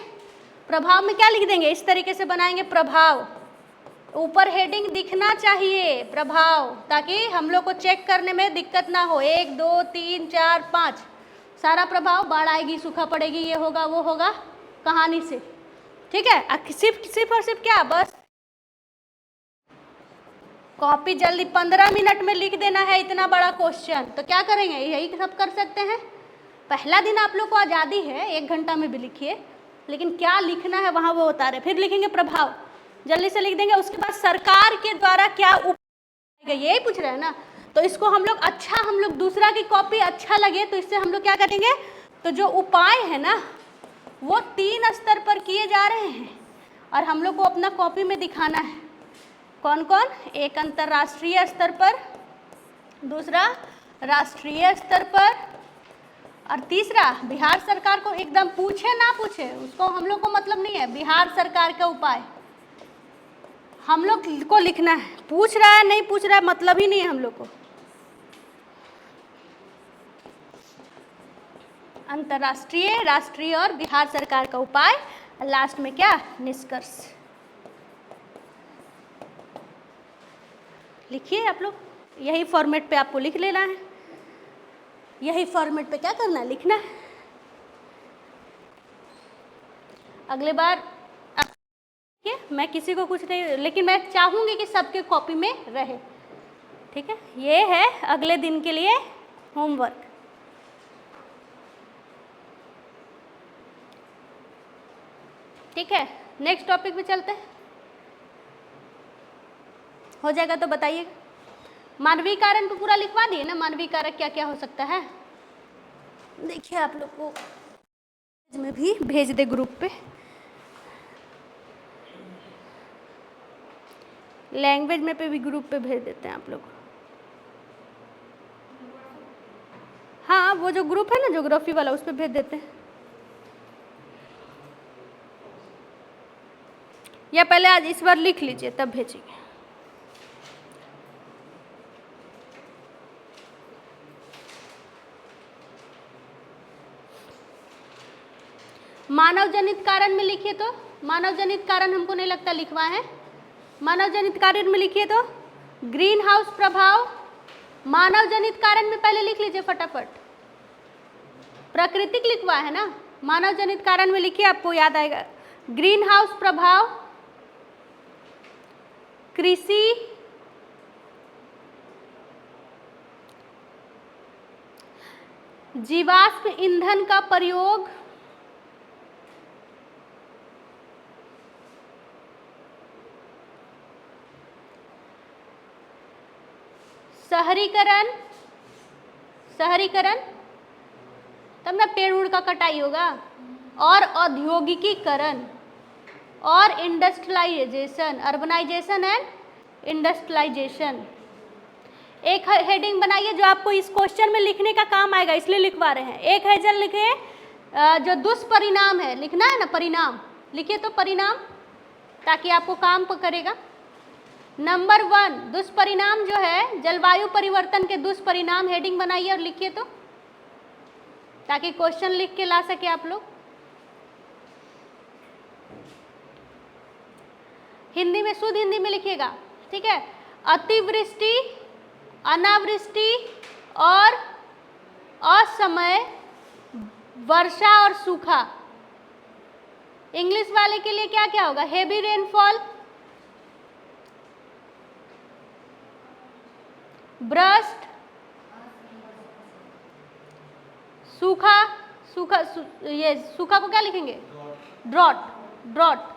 प्रभाव में क्या लिख देंगे, इस तरीके से बनाएंगे प्रभाव, ऊपर हेडिंग दिखना चाहिए प्रभाव, ताकि हम लोग को चेक करने में दिक्कत ना हो। 1 2 3 4 5 सारा प्रभाव, बाढ़ आएगी, सूखा पड़ेगी, ये होगा वो होगा, कहानी से, ठीक है। सिर्फ और सिर्फ क्या, बस कॉपी जल्दी 15 मिनट में लिख देना है इतना बड़ा क्वेश्चन, तो क्या करेंगे, यही सब कर सकते हैं। पहला दिन आप लोग को आज़ादी है, 1 घंटा में भी लिखिए, लेकिन क्या लिखना है वहाँ वो बता रहे। फिर लिखेंगे प्रभाव, जल्दी से लिख देंगे। उसके बाद सरकार के द्वारा क्या उपाय, यही पूछ रहे हैं ना, तो इसको हम लोग अच्छा, हम लोग दूसरा की कॉपी अच्छा लगे तो इससे हम लोग क्या करेंगे, तो जो उपाय है ना वो 3 स्तर पर किए जा रहे हैं और हम लोग को अपना कॉपी में दिखाना है। कौन कौन, एक अंतर्राष्ट्रीय स्तर पर, दूसरा राष्ट्रीय स्तर पर, और तीसरा बिहार सरकार को एकदम पूछे ना पूछे उसको हम लोग को मतलब नहीं है, बिहार सरकार का उपाय हम लोग को लिखना है। पूछ रहा है नहीं पूछ रहा है मतलब ही नहीं है हम लोग को। अंतर्राष्ट्रीय, राष्ट्रीय और बिहार सरकार का उपाय, लास्ट में क्या, निष्कर्ष। लिखिए आप लोग, यही फॉर्मेट पे आपको लिख लेना है, यही फॉर्मेट पे क्या करना है, लिखना है। अगले बार मैं किसी को कुछ नहीं, लेकिन मैं चाहूँगी कि सबके कॉपी में रहे, ठीक है। ये है अगले दिन के लिए होमवर्क। ठीक है, नेक्स्ट टॉपिक पे चलते हैं। हो जाएगा तो बताइएगा। मानवीय कारण तो पूरा लिखवा दिए ना, मानवीय कारक क्या क्या हो सकता है। देखिए आप लोग को में भी भेज दे ग्रुप पे, लैंग्वेज में पे भी ग्रुप पे भेज देते हैं आप लोग। हाँ वो जो ग्रुप है ना ज्योग्राफी वाला, उस पर भेज देते हैं। या पहले आज इस बार लिख लीजिए तब भेजिए। मानव जनित कारण में लिखिए तो, मानव जनित कारण हमको नहीं लगता लिखवा है। मानव जनित कारण में लिखिए तो ग्रीन हाउस प्रभाव, मानव जनित कारण में पहले लिख लीजिए फटाफट। प्राकृतिक लिखवा है ना, मानव जनित कारण में लिखिए, आपको याद आएगा। ग्रीन हाउस प्रभाव, कृषि, जीवाश्म ईंधन का प्रयोग, शहरीकरण, शहरीकरण तब ना पेड़ उड़ का कटाई होगा, और औद्योगिकीकरण और इंडस्ट्रियलाइजेशन, अर्बनाइजेशन एंड इंडस्ट्रियलाइजेशन। एक हेडिंग बनाइए जो आपको इस क्वेश्चन में लिखने का काम आएगा, इसलिए लिखवा रहे हैं। एक हेडिंग लिखे जो दुष्परिणाम है, लिखना है ना परिणाम, लिखिए तो परिणाम, ताकि आपको काम करेगा। नंबर 1 दुष्परिणाम जो है, जलवायु परिवर्तन के दुष्परिणाम, हेडिंग बनाइए और लिखिए तो, ताकि क्वेश्चन लिख के ला सके आप लोग। हिंदी में, शुद्ध हिंदी में लिखिएगा, ठीक है। अतिवृष्टि, अनावृष्टि और असमय वर्षा और सूखा। इंग्लिश वाले के लिए क्या क्या होगा, हेवी रेनफॉल, ब्रस्ट, सूखा, सूखा ये सूखा को क्या लिखेंगे, ड्रॉट, ड्रॉट।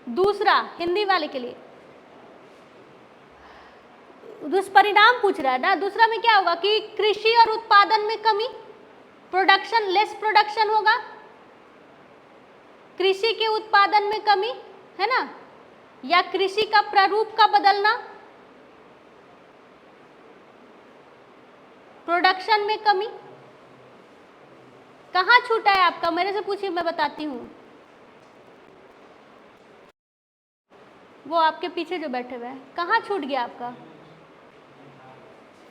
दूसरा हिंदी वाले के लिए दुष्परिणाम पूछ रहा है ना, दूसरा में क्या होगा कि कृषि और उत्पादन में कमी, प्रोडक्शन, लेस प्रोडक्शन होगा, कृषि के उत्पादन में कमी है ना, या कृषि का प्रारूप का बदलना, प्रोडक्शन में कमी। कहाँ छूटा है आपका, मेरे से पूछिए, मैं बताती हूँ। वो आपके पीछे जो बैठे हुए हैं, कहाँ छूट गया आपका,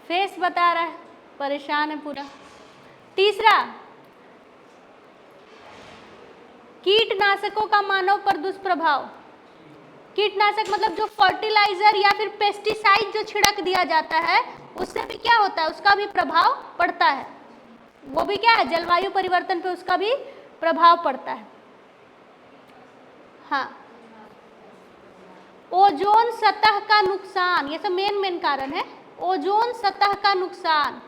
फेस बता रहा है, परेशान है पूरा। तीसरा, कीटनाशकों का मानव पर दुष्प्रभाव। कीटनाशक मतलब जो फर्टिलाइजर या फिर पेस्टिसाइड जो छिड़क दिया जाता है, उससे भी क्या होता है, उसका भी प्रभाव पड़ता है। वो भी क्या है, जलवायु परिवर्तन पे उसका भी प्रभाव पड़ता है। हाँ, ओजोन सतह का नुकसान, ये सब मेन कारण है। ओजोन सतह का नुकसान,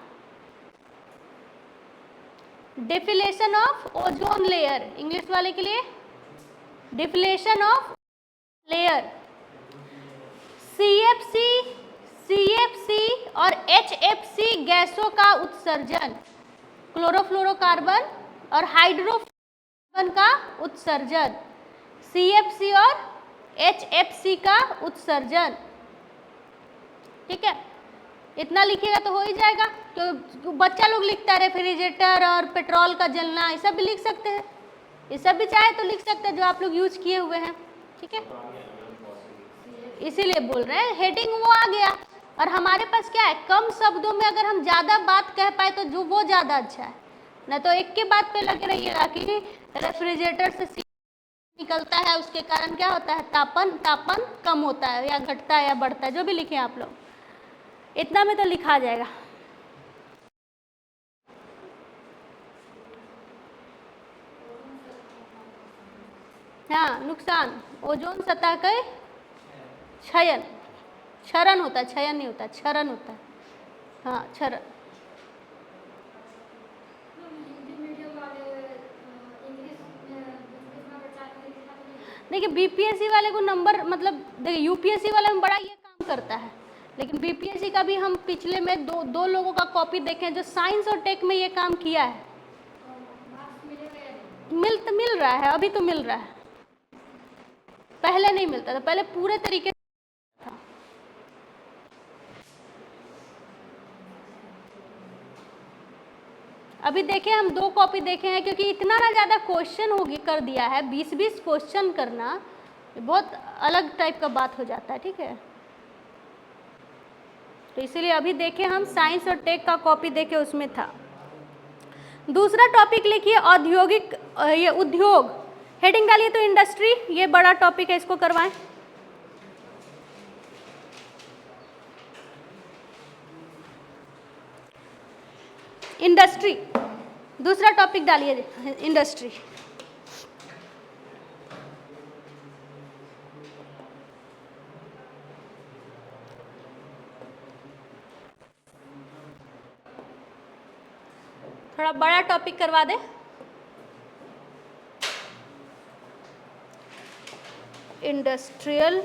डिफिलेशन ऑफ ओजोन लेयर, इंग्लिश वाले के लिए डिफिलेशन ऑफ लेयर। सीएफसी और एचएफसी गैसों का उत्सर्जन, क्लोरोफ्लोरोकार्बन और हाइड्रोफ्लोरोकार्बन का उत्सर्जन, सीएफसी और एचएफसी का उत्सर्जन। ठीक है, इतना लिखिएगा तो हो ही जाएगा। तो बच्चा लोग लिखता है रेफ्रिजरेटर और पेट्रोल का जलना, ये सब भी लिख सकते हैं, ये सब भी चाहे तो लिख सकते हैं जो आप लोग यूज किए हुए हैं। ठीक है, इसीलिए बोल रहे हैं हेडिंग वो आ गया। और हमारे पास क्या है, कम शब्दों में अगर हम ज़्यादा बात कह पाए तो जो वो ज़्यादा अच्छा है, न तो एक के बात पे लगे रहिएगा कि रेफ्रिजरेटर से निकलता है, उसके कारण क्या होता है, तापन कम होता है या घटता है या बढ़ता है, जो भी लिखे आप लोग, इतना में तो लिखा जाएगा। हाँ, नुकसान, ओजोन सतह का क्षरण होता है, क्षयन नहीं होता, क्षरण होता है। हाँ, क्षरण। देखिए बीपीएससी वाले को नंबर, मतलब देखिए यूपीएससी वाले में बड़ा ये काम करता है, लेकिन बीपीएससी का भी हम पिछले में दो लोगों का कॉपी देखें जो साइंस और टेक में ये काम किया है। मिल रहा है, अभी तो मिल रहा है, पहले नहीं मिलता था, पहले पूरे तरीके था। अभी देखें, हम 2 कॉपी देखे हैं, क्योंकि इतना ना ज़्यादा क्वेश्चन होगी कर दिया है, 20-20 क्वेश्चन करना बहुत अलग टाइप का बात हो जाता है। ठीक है, तो इसीलिए अभी देखें हम साइंस और टेक का कॉपी देखे, उसमें था। दूसरा टॉपिक लिखिए औद्योगिक, ये उद्योग, हेडिंग डालिए तो इंडस्ट्री, ये बड़ा टॉपिक है, इसको करवाएं। इंडस्ट्री, दूसरा टॉपिक डालिए इंडस्ट्री। थोड़ा बड़ा टॉपिक करवा दे। इंडस्ट्रियल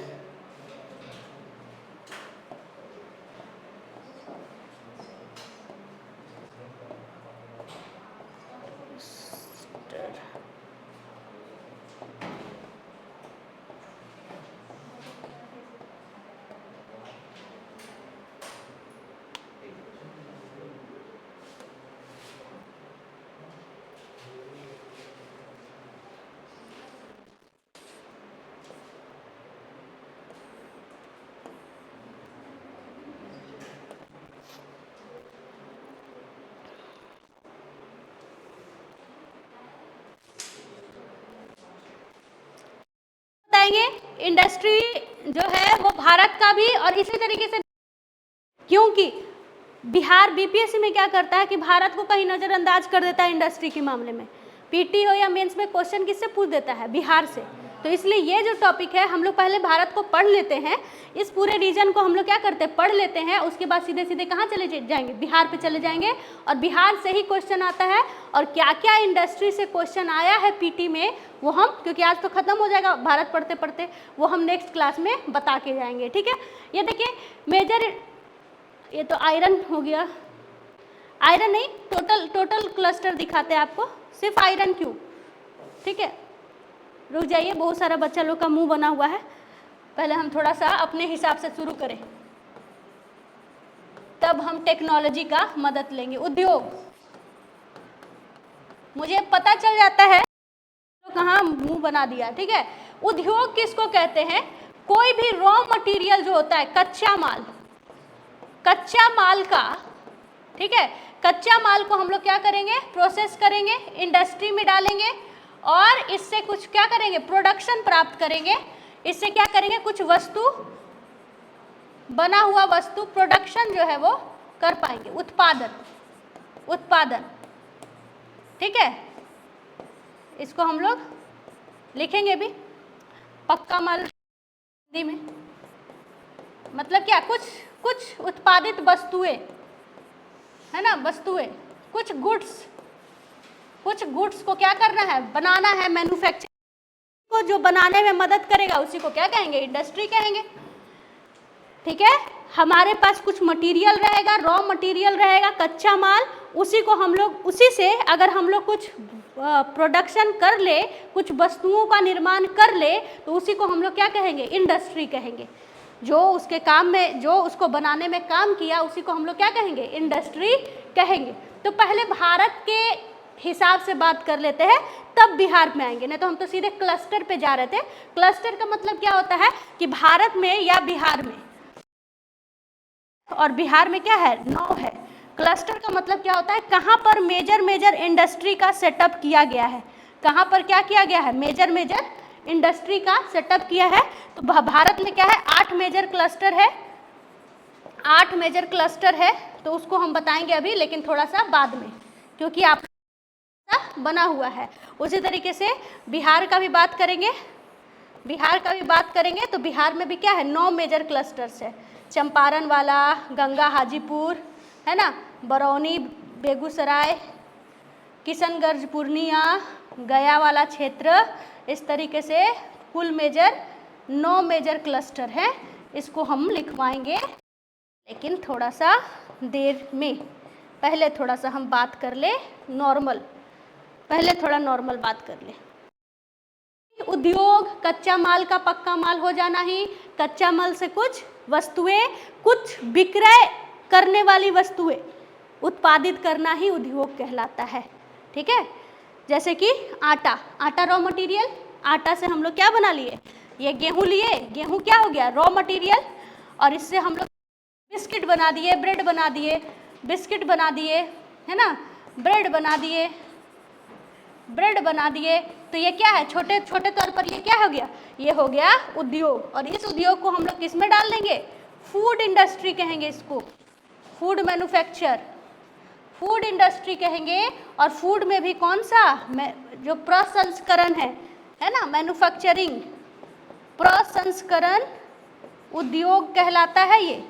इंडस्ट्री जो है वो भारत का भी, और इसी तरीके से, क्योंकि बिहार बीपीएससी में क्या करता है कि भारत को कहीं नज़रअंदाज कर देता है इंडस्ट्री के मामले में। पीटी हो या मेंस में क्वेश्चन किससे पूछ देता है, बिहार से। तो इसलिए ये जो टॉपिक है, हम लोग पहले भारत को पढ़ लेते हैं, इस पूरे रीजन को हम लोग क्या करते हैं, पढ़ लेते हैं, उसके बाद सीधे सीधे कहाँ चले जाएंगे, बिहार पे चले जाएंगे, और बिहार से ही क्वेश्चन आता है। और क्या क्या इंडस्ट्री से क्वेश्चन आया है पीटी में, वो हम, क्योंकि आज तो खत्म हो जाएगा भारत पढ़ते पढ़ते, वो हम नेक्स्ट क्लास में बता के जाएंगे। ठीक है, ये देखिए मेजर, ये तो आयरन हो गया, आयरन नहीं, टोटल क्लस्टर दिखाते हैं आपको, सिर्फ आयरन क्यों। ठीक है, रुक जाइए, बहुत सारा बच्चा लोग का मुंह बना हुआ है, पहले हम थोड़ा सा अपने हिसाब से शुरू करें, तब हम टेक्नोलॉजी का मदद लेंगे। उद्योग, मुझे पता चल जाता है तो कहाँ मुंह बना दिया। ठीक है, उद्योग किसको कहते हैं, कोई भी रॉ मटेरियल जो होता है, कच्चा माल, कच्चा माल का, ठीक है, कच्चा माल को हम लोग क्या करेंगे, प्रोसेस करेंगे, इंडस्ट्री में डालेंगे, और इससे कुछ क्या करेंगे, प्रोडक्शन प्राप्त करेंगे, इससे क्या करेंगे, कुछ वस्तु, बना हुआ वस्तु, प्रोडक्शन जो है वो कर पाएंगे, उत्पादन। ठीक है, इसको हम लोग लिखेंगे भी, पक्का माल हिंदी में। मतलब क्या, कुछ उत्पादित वस्तुएं, है ना, वस्तुएं, कुछ गुड्स को क्या करना है, बनाना है, मैन्युफैक्चर को जो बनाने में मदद करेगा उसी को क्या कहेंगे, इंडस्ट्री कहेंगे। ठीक है, हमारे पास कुछ मटेरियल रहेगा, रॉ मटेरियल रहेगा, कच्चा माल, उसी को हम लोग, उसी से अगर हम लोग कुछ प्रोडक्शन कर ले, कुछ वस्तुओं का निर्माण कर ले, तो उसी को हम लोग क्या कहेंगे, इंडस्ट्री कहेंगे। जो उसके काम में, जो उसको बनाने में काम किया, उसी को हम लोग क्या कहेंगे, इंडस्ट्री कहेंगे। तो पहले भारत के हिसाब से बात कर लेते हैं, तब बिहार में आएंगे, नहीं तो हम तो सीधे क्लस्टर पे जा रहे थे। क्लस्टर का मतलब क्या होता है कि भारत में या बिहार में, और बिहार में क्या है, 9 है। क्लस्टर का मतलब क्या होता है, कहाँ पर मेजर इंडस्ट्री का सेटअप किया गया है, कहाँ पर क्या किया गया है, मेजर इंडस्ट्री का सेटअप किया है। तो भारत में क्या है, 8 मेजर क्लस्टर है, 8 मेजर क्लस्टर है। तो उसको हम बताएंगे अभी, लेकिन थोड़ा सा बाद में, क्योंकि आप बना हुआ है। उसी तरीके से बिहार का भी बात करेंगे, तो बिहार में भी क्या है, 9 मेजर क्लस्टर्स है। चंपारण वाला, गंगा हाजीपुर, है ना, बरौनी बेगूसराय, किशनगंज पूर्णिया, गया वाला क्षेत्र, इस तरीके से कुल 9 मेजर क्लस्टर है। इसको हम लिखवाएंगे, लेकिन थोड़ा सा देर में। पहले थोड़ा सा हम बात कर ले नॉर्मल, बात कर ले। उद्योग, कच्चा माल का पक्का माल हो जाना ही, कच्चा माल से कुछ वस्तुएं, कुछ विक्रय करने वाली वस्तुएं उत्पादित करना ही उद्योग कहलाता है। ठीक है, जैसे कि आटा रॉ मटेरियल, आटा से हम लोग क्या बना लिए, ये गेहूं लिए, गेहूं क्या हो गया, रॉ मटेरियल, और इससे हम लोग बिस्किट बना दिए, ब्रेड बना दिए, बिस्किट बना दिए, है ना, ब्रेड बना दिए। तो ये क्या है, छोटे छोटे तौर पर ये क्या हो गया, ये हो गया उद्योग। और इस उद्योग को हम लोग किस में डाल देंगे, फूड इंडस्ट्री कहेंगे इसको, फूड मैन्युफैक्चर, फूड इंडस्ट्री कहेंगे। और फूड में भी कौन सा, जो प्रसंस्करण है ना, मैन्युफैक्चरिंग, प्रसंस्करण उद्योग कहलाता है, ये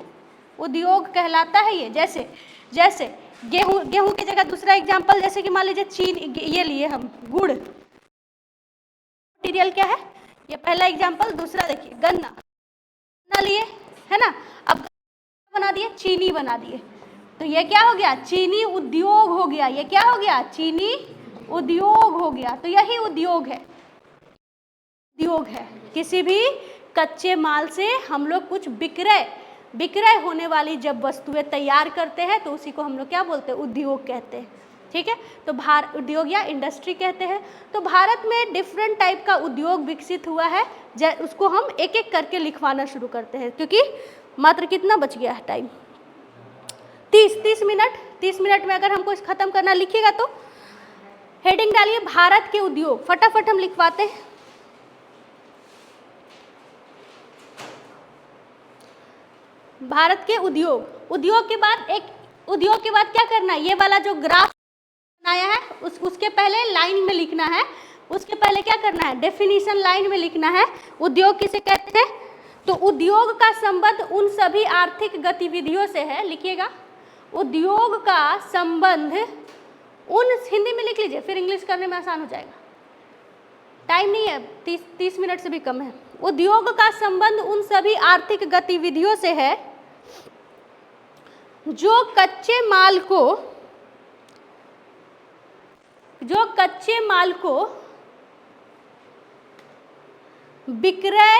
उद्योग कहलाता है। ये जैसे गेहूं की जगह दूसरा एग्जांपल, जैसे कि मान लीजिए चीनी, ये लिए हम गुड़, मटेरियल क्या है, ये पहला एग्जांपल। दूसरा देखिए गन्ना लिए, है ना, अब बना दिए, चीनी बना दिए, तो ये क्या हो गया, चीनी उद्योग हो गया। ये क्या हो गया, चीनी उद्योग हो गया। तो यही उद्योग है, किसी भी कच्चे माल से हम लोग कुछ विक्रय होने वाली जब वस्तुएं तैयार करते हैं, तो उसी को हम लोग क्या बोलते हैं, उद्योग कहते हैं। ठीक है, तो उद्योग या इंडस्ट्री कहते हैं। तो भारत में डिफरेंट टाइप का उद्योग विकसित हुआ है, उसको हम एक एक करके लिखवाना शुरू करते हैं, क्योंकि मात्र कितना बच गया है टाइम, 30 मिनट। 30 मिनट में अगर हमको इस खत्म करना, लिखिएगा तो हेडिंग डालिए भारत के उद्योग, फटाफट हम लिखवाते हैं। भारत के उद्योग के बाद क्या करना है, ये वाला जो ग्राफ बनाया है उसके पहले लाइन में लिखना है। उसके पहले क्या करना है, डेफिनेशन लाइन में लिखना है। उद्योग किसे कहते हैं, तो उद्योग का संबंध उन सभी आर्थिक गतिविधियों से है, लिखिएगा, उद्योग का संबंध उन, हिंदी में लिख लीजिए, फिर इंग्लिश करने में आसान हो जाएगा, टाइम नहीं है, 30 मिनट से भी कम है। उद्योग का संबंध उन सभी आर्थिक गतिविधियों से है जो कच्चे माल को विक्रय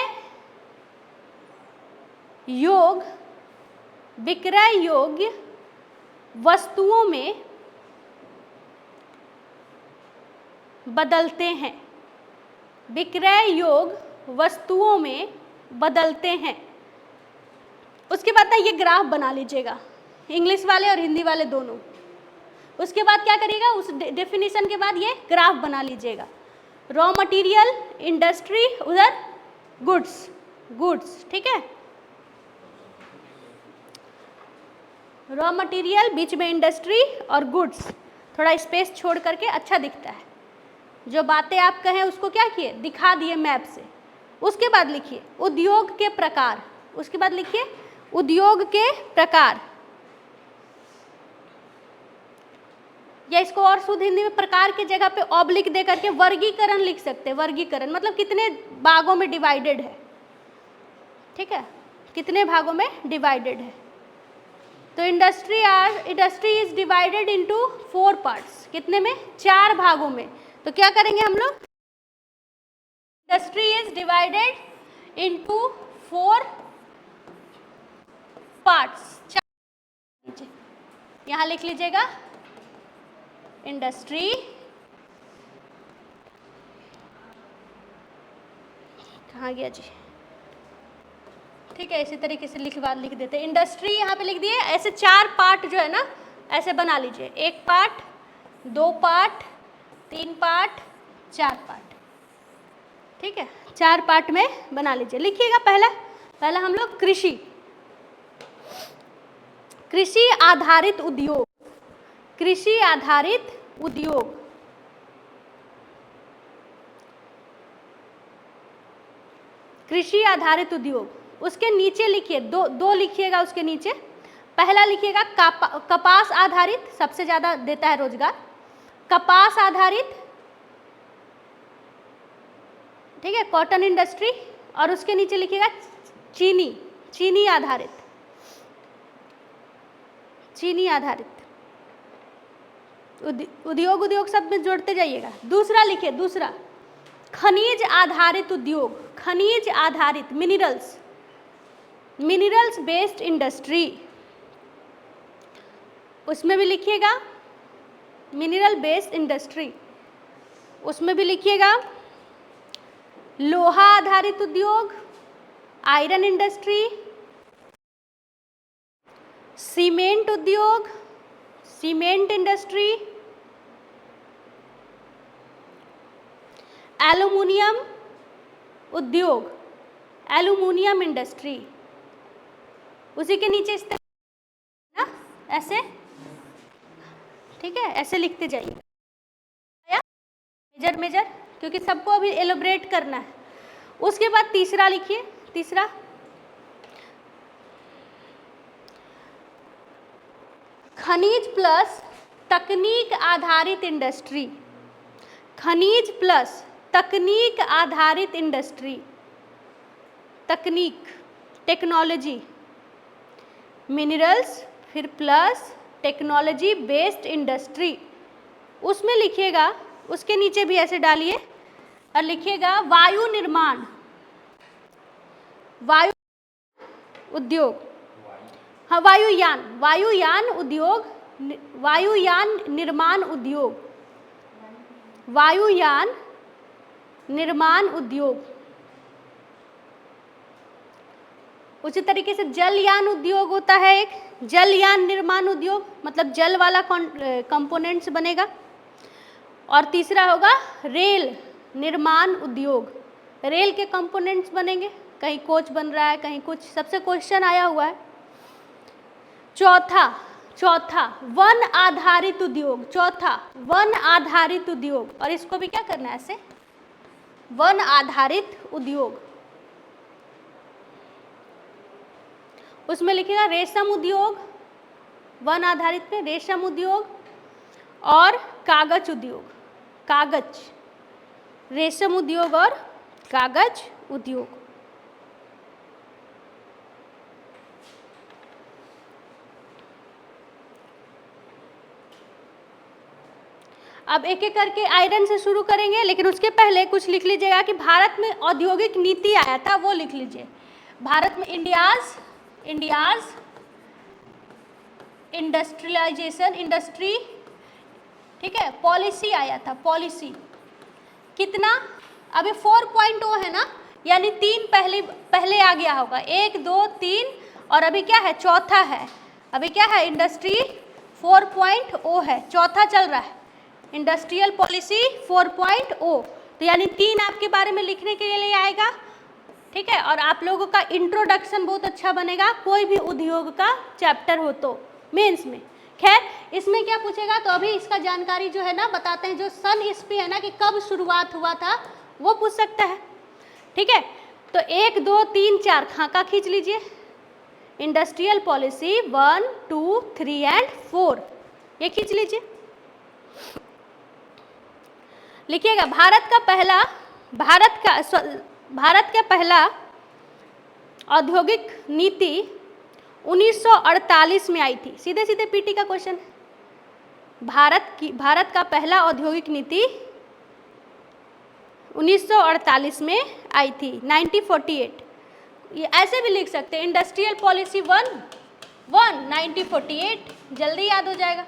योग्य वस्तुओं में बदलते हैं, विक्रय योग्य वस्तुओं में बदलते हैं। उसके बाद ना ये ग्राफ बना लीजिएगा, इंग्लिश वाले और हिंदी वाले दोनों। उसके बाद क्या करिएगा, उस डेफिनेशन के बाद ये ग्राफ बना लीजिएगा, रॉ मटेरियल, इंडस्ट्री, उधर गुड्स, ठीक है, रॉ मटेरियल, बीच में इंडस्ट्री और गुड्स, थोड़ा स्पेस छोड़ करके अच्छा दिखता है। जो बातें आप कहें उसको क्या किए, दिखा दिए मैप से। उसके बाद लिखिए उद्योग के प्रकार, उसके बाद लिखिए उद्योग के प्रकार, या इसको और शुद्ध हिंदी में प्रकार की जगह पे ऑब्लिक दे करके वर्गीकरण लिख सकते हैं। वर्गीकरण मतलब कितने भागों में डिवाइडेड है, ठीक है, कितने भागों में डिवाइडेड है। तो industry is divided into 4 parts, कितने में, 4 भागों में। तो क्या करेंगे हम लोग, industry is divided into 4 parts. यहां लिख लीजिएगा इंडस्ट्री, कहाँ गया जी, ठीक है, इसी तरीके से लिख देते हैं। इंडस्ट्री यहाँ पे लिख दिए। ऐसे 4 पार्ट जो है ना ऐसे बना लीजिए, 1 पार्ट, 2 पार्ट, 3 पार्ट, 4 पार्ट, ठीक है, 4 पार्ट में बना लीजिए। लिखिएगा पहला हम लोग कृषि, कृषि आधारित उद्योग, कृषि आधारित उद्योग, कृषि आधारित उद्योग। उसके नीचे लिखिए दो लिखिएगा, उसके नीचे पहला लिखिएगा कपास आधारित, सबसे ज़्यादा देता है रोजगार, कपास आधारित, ठीक है, कॉटन इंडस्ट्री। और उसके नीचे लिखिएगा चीनी आधारित, चीनी आधारित उद्योग सब में जोड़ते जाइएगा। दूसरा लिखिए, दूसरा खनिज आधारित उद्योग, खनिज आधारित, मिनरल्स बेस्ड इंडस्ट्री, उसमें भी लिखिएगा मिनरल बेस्ड इंडस्ट्री। उसमें भी लिखिएगा लोहा आधारित उद्योग, आयरन इंडस्ट्री, सीमेंट उद्योग, सीमेंट इंडस्ट्री, एल्युमिनियम उद्योग, एल्युमिनियम इंडस्ट्री। उसी के नीचे इस तरह ना ऐसे, ठीक है, ऐसे लिखते जाइए मेजर, क्योंकि सबको अभी एलोब्रेट करना है। उसके बाद तीसरा लिखिए, तीसरा खनिज प्लस तकनीक आधारित इंडस्ट्री, खनिज प्लस तकनीक आधारित इंडस्ट्री, तकनीक, टेक्नोलॉजी, मिनरल्स, फिर प्लस टेक्नोलॉजी बेस्ड इंडस्ट्री। उसमें लिखिएगा, उसके नीचे भी ऐसे डालिए और लिखिएगा वायु निर्माण, वायु उद्योग, हाँ वायुयान उद्योग, वायुयान निर्माण उद्योग, वायुयान निर्माण उद्योग। उसी तरीके से जलयान उद्योग होता है एक, जलयान निर्माण उद्योग, मतलब जल वाला कंपोनेंट्स बनेगा। और तीसरा होगा रेल निर्माण उद्योग, रेल के कंपोनेंट्स बनेंगे, कहीं कोच बन रहा है, कहीं कुछ, सबसे क्वेश्चन आया हुआ है। चौथा वन आधारित उद्योग, चौथा वन आधारित उद्योग। और इसको भी क्या करना है ऐसे, वन आधारित उद्योग। उसमें लिखिएगा रेशम उद्योग, वन आधारित में रेशम उद्योग और कागज उद्योग, कागज, रेशम उद्योग और कागज उद्योग। अब एक एक करके आयरन से शुरू करेंगे, लेकिन उसके पहले कुछ लिख लीजिएगा कि भारत में औद्योगिक नीति आया था, वो लिख लीजिए। भारत में इंडियाज इंडस्ट्रियलाइजेशन, इंडस्ट्री, ठीक है, पॉलिसी आया था, पॉलिसी। कितना, अभी 4.0 है ना, यानी 3 पहले आ गया होगा, 1 2 3, और अभी क्या है, चौथा है। अभी क्या है, इंडस्ट्री 4.0 है, चौथा चल रहा है, इंडस्ट्रियल पॉलिसी 4.0। तो यानी 3 आपके बारे में लिखने के लिए आएगा, ठीक है। और आप लोगों का इंट्रोडक्शन बहुत अच्छा बनेगा, कोई भी उद्योग का चैप्टर हो तो मेंस में। खैर, इसमें क्या पूछेगा, तो अभी इसका जानकारी जो है ना बताते हैं, जो सन ईस्वी है ना कि कब शुरुआत हुआ था, वो पूछ सकता है, ठीक है। तो 1 2 3 4 खाका खींच लीजिए, इंडस्ट्रियल पॉलिसी 1, 2, 3 एंड 4, ये खींच लीजिए। लिखिएगा भारत का पहला औद्योगिक नीति 1948 में आई थी। सीधे सीधे पीटी का क्वेश्चन है। भारत का पहला औद्योगिक नीति 1948 में आई थी, 1948। ये ऐसे भी लिख सकते हैं, इंडस्ट्रियल पॉलिसी 1 1948, जल्दी याद हो जाएगा।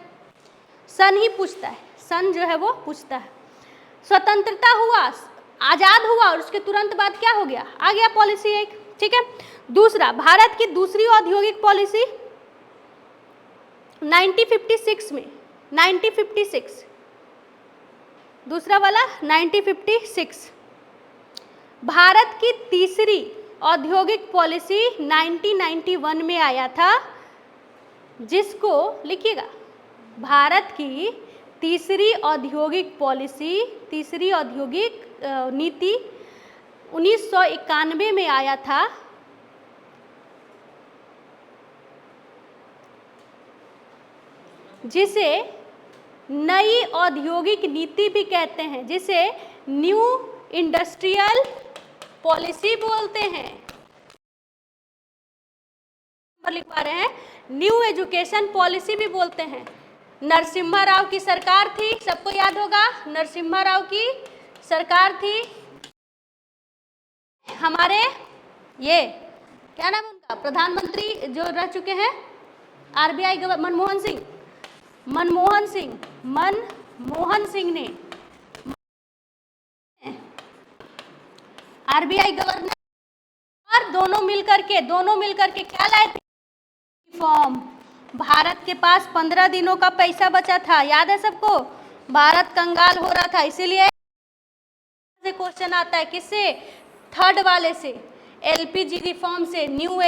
सन ही पूछता है, सन जो है वो पूछता है। स्वतंत्रता हुआ, आज़ाद हुआ और उसके तुरंत बाद क्या हो गया, आ गया पॉलिसी एक, ठीक है। दूसरा, भारत की दूसरी औद्योगिक पॉलिसी 1956 में, 1956, दूसरा वाला 1956। भारत की तीसरी औद्योगिक पॉलिसी 1991 में आया था, जिसको लिखिएगा, भारत की तीसरी औद्योगिक पॉलिसी, तीसरी औद्योगिक नीति 1991 में आया था, जिसे नई औद्योगिक नीति भी कहते हैं, जिसे न्यू इंडस्ट्रियल पॉलिसी बोलते हैं। लिखवा रहे हैं, न्यू एजुकेशन पॉलिसी भी बोलते हैं। नरसिम्हा राव की सरकार थी, सबको याद होगा, नरसिम्हा राव की सरकार थी। हमारे ये क्या नाम है उनका, प्रधानमंत्री जो रह चुके हैं, आरबीआई गवर्नर मनमोहन सिंह ने आरबीआई गवर्नर, और दोनों मिलकर के क्या लाए थे, रिफॉर्म। भारत के पास 15 दिनों का पैसा बचा था, याद है सबको, भारत कंगाल हो रहा था, इसीलिए क्वेश्चन आता है किससे, थर्ड वाले से, एलपीजी रिफॉर्म से, न्यू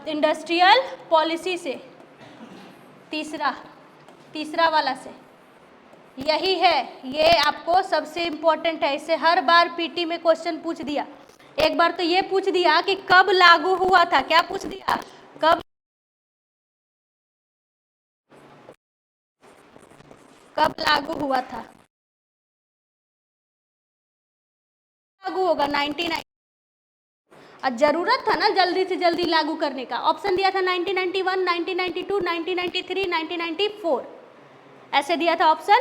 इंडस्ट्रियल पॉलिसी से, तीसरा वाला से, यही है, ये आपको सबसे इम्पोर्टेंट है। इससे हर बार पीटी में क्वेश्चन पूछ दिया। एक बार तो ये पूछ दिया कि कब लागू हुआ था, क्या पूछ दिया, कब लागू हुआ था, लागू होगा 99, और जरूरत था ना जल्दी से जल्दी लागू करने का। ऑप्शन दिया था 1991, 1992, 1993, 1994, ऐसे दिया था ऑप्शन।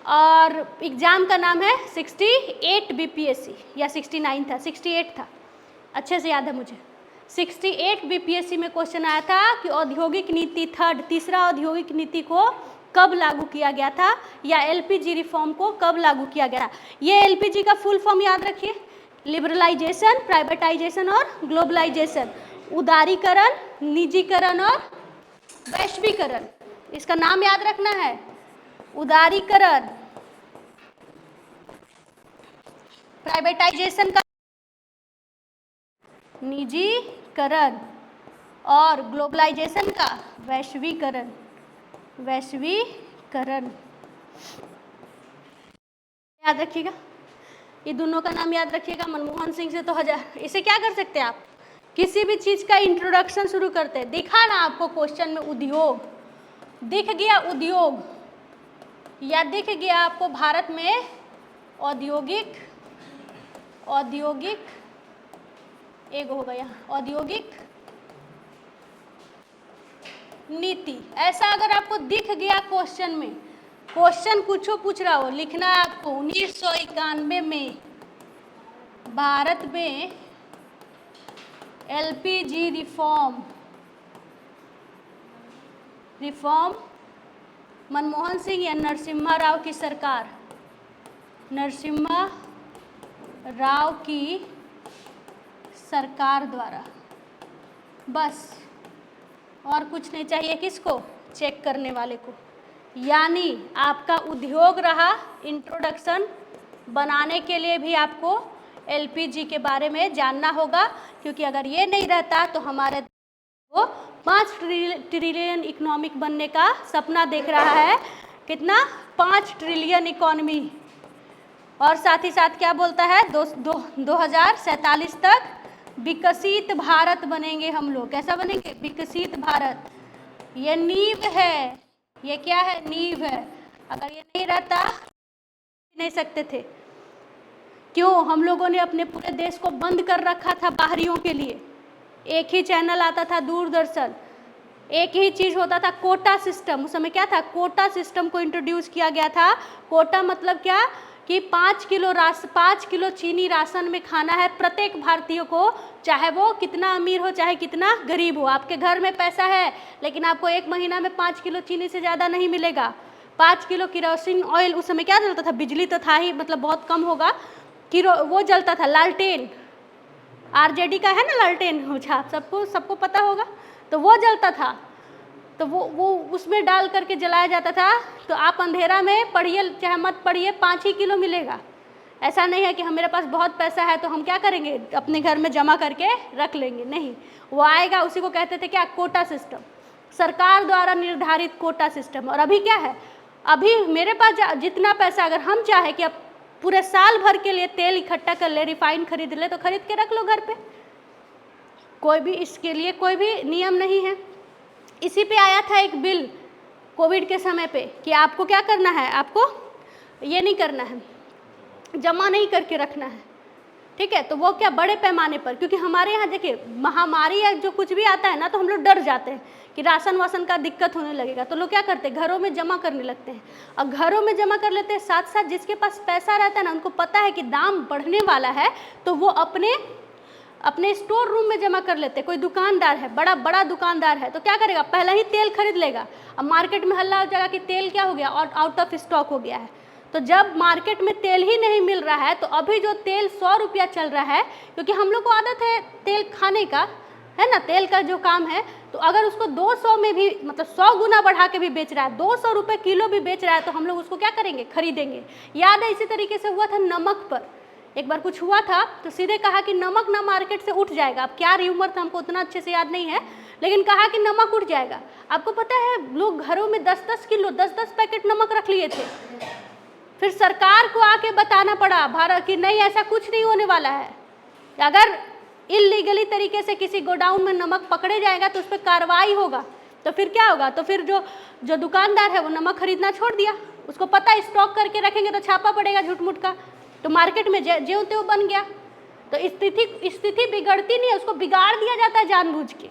और एग्जाम का नाम है 68 बीपीएससी, या 69 था, 68 था, अच्छे से याद है मुझे। 68 बीपीएससी में क्वेश्चन आया था कि औद्योगिक नीति तीसरा औद्योगिक नीति को कब लागू किया गया था, या एलपीजी रिफॉर्म को कब लागू किया गया। ये एलपीजी का फुल फॉर्म याद रखिए, लिबरलाइजेशन, प्राइवेटाइजेशन और ग्लोबलाइजेशन, उदारीकरण, निजीकरण और वैश्वीकरण। इसका नाम याद रखना है, उदारीकरण, प्राइवेटाइजेशन का निजीकरण, और ग्लोबलाइजेशन का वैश्वीकरण। याद रखिएगा, ये दोनों का नाम याद रखिएगा। मनमोहन सिंह से तो हजार। इसे क्या कर सकते हैं आप, किसी भी चीज का इंट्रोडक्शन शुरू करते हैं। दिखा ना आपको क्वेश्चन में, उद्योग दिख गया, उद्योग, या दिख गया आपको भारत में औद्योगिक एक हो गया औद्योगिक नीति। ऐसा अगर आपको दिख गया क्वेश्चन में, क्वेश्चन कुछ पूछ रहा हो, लिखना है आपको 1991 में भारत में एलपीजी रिफॉर्म मनमोहन सिंह या नरसिम्हा राव की सरकार, नरसिम्हा राव की सरकार द्वारा, बस और कुछ नहीं चाहिए किसको, चेक करने वाले को। यानी आपका उद्योग रहा इंट्रोडक्शन बनाने के लिए भी आपको एलपीजी के बारे में जानना होगा, क्योंकि अगर ये नहीं रहता तो हमारे वो 5 ट्रिलियन इकोनॉमिक बनने का सपना देख रहा है। कितना, 5 ट्रिलियन इकोनॉमी, और साथ ही साथ क्या बोलता है 2047 तक विकसित भारत बनेंगे हम लोग। कैसा बनेंगे? विकसित भारत। ये नींव है, ये क्या है? नींव है। अगर ये नहीं रहता नहीं सकते थे। क्यों? हम लोगों ने अपने पूरे देश को बंद कर रखा था बाहरियों के लिए। एक ही चैनल आता था, दूरदर्शन। एक ही चीज़ होता था, कोटा सिस्टम। उस समय क्या था? कोटा सिस्टम को इंट्रोड्यूस किया गया था। कोटा मतलब क्या कि 5 किलो चीनी राशन में खाना है प्रत्येक भारतीय को, चाहे वो कितना अमीर हो चाहे कितना गरीब हो। आपके घर में पैसा है लेकिन आपको एक महीना में 5 किलो चीनी से ज़्यादा नहीं मिलेगा। 5 किलो केरोसिन ऑयल, उस समय क्या जलता था? बिजली तो था ही, मतलब बहुत कम होगा। वो जलता था, लालटेन। आरजेडी का है ना लालटेन, अच्छा सबको पता होगा। तो वो जलता था, तो वो उसमें डाल करके जलाया जाता था। तो आप अंधेरा में पढ़िए चाहे मत पढ़िए, 5 ही किलो मिलेगा। ऐसा नहीं है कि हम मेरे पास बहुत पैसा है तो हम क्या करेंगे, अपने घर में जमा करके रख लेंगे। नहीं, वो आएगा। उसी को कहते थे क्या? Quota system. सरकार द्वारा निर्धारित कोटा सिस्टम। और अभी क्या है? अभी मेरे पास जितना पैसा, अगर हम चाहे कि अब पूरे साल भर के लिए तेल इकट्ठा कर ले, रिफाइन खरीद ले, तो खरीद के रख लो घर पे। कोई भी इसके लिए कोई भी नियम नहीं है। इसी पे आया था एक बिल कोविड के समय पे कि आपको क्या करना है, आपको ये नहीं करना है, जमा नहीं करके रखना है। ठीक है, तो वो क्या? बड़े पैमाने पर। क्योंकि हमारे यहाँ देखिए महामारी या जो कुछ भी आता है ना, तो हम लोग डर जाते हैं कि राशन वासन का दिक्कत होने लगेगा। तो लोग क्या करते हैं? घरों में जमा करने लगते हैं। और घरों में जमा कर लेते हैं, साथ साथ जिसके पास पैसा रहता है ना, उनको पता है कि दाम बढ़ने वाला है, तो वो अपने स्टोर रूम में जमा कर लेते हैं। कोई दुकानदार है, बड़ा दुकानदार है, तो क्या करेगा? पहले ही तेल खरीद लेगा। अब मार्केट में हल्ला हो जाएगा कि तेल क्या हो गया, और आउट ऑफ स्टॉक हो गया है। तो जब मार्केट में तेल ही नहीं मिल रहा है, तो अभी जो तेल 100 रुपया चल रहा है, क्योंकि हम लोग को आदत है तेल खाने का, है ना, तेल का जो काम है, तो अगर उसको 200 में भी, मतलब 100 गुना बढ़ा के भी बेच रहा है, 200 रुपये किलो भी बेच रहा है, तो हम लोग उसको क्या करेंगे? खरीदेंगे। याद है इसी तरीके से हुआ था नमक पर। एक बार कुछ हुआ था तो सीधे कहा कि नमक ना मार्केट से उठ जाएगा। अब क्या र्यूमर था हमको उतना अच्छे से याद नहीं है, लेकिन कहा कि नमक उठ जाएगा। आपको पता है लोग घरों में 10-10 किलो 10-10 पैकेट नमक रख लिए थे। फिर सरकार को आके बताना पड़ा भारत कि नहीं, ऐसा कुछ नहीं होने वाला है। अगर इलीगली तरीके से किसी गोडाउन में नमक पकड़े जाएगा तो उस पर कार्रवाई होगा। तो फिर क्या होगा? तो फिर जो दुकानदार है वो नमक खरीदना छोड़ दिया। उसको पता स्टॉक करके रखेंगे तो छापा पड़ेगा झूठ-मूठ का, तो मार्केट में ज्यों त्यों बन गया। तो स्थिति बिगड़ती नहीं है, उसको बिगाड़ दिया जाता है जानबूझ के।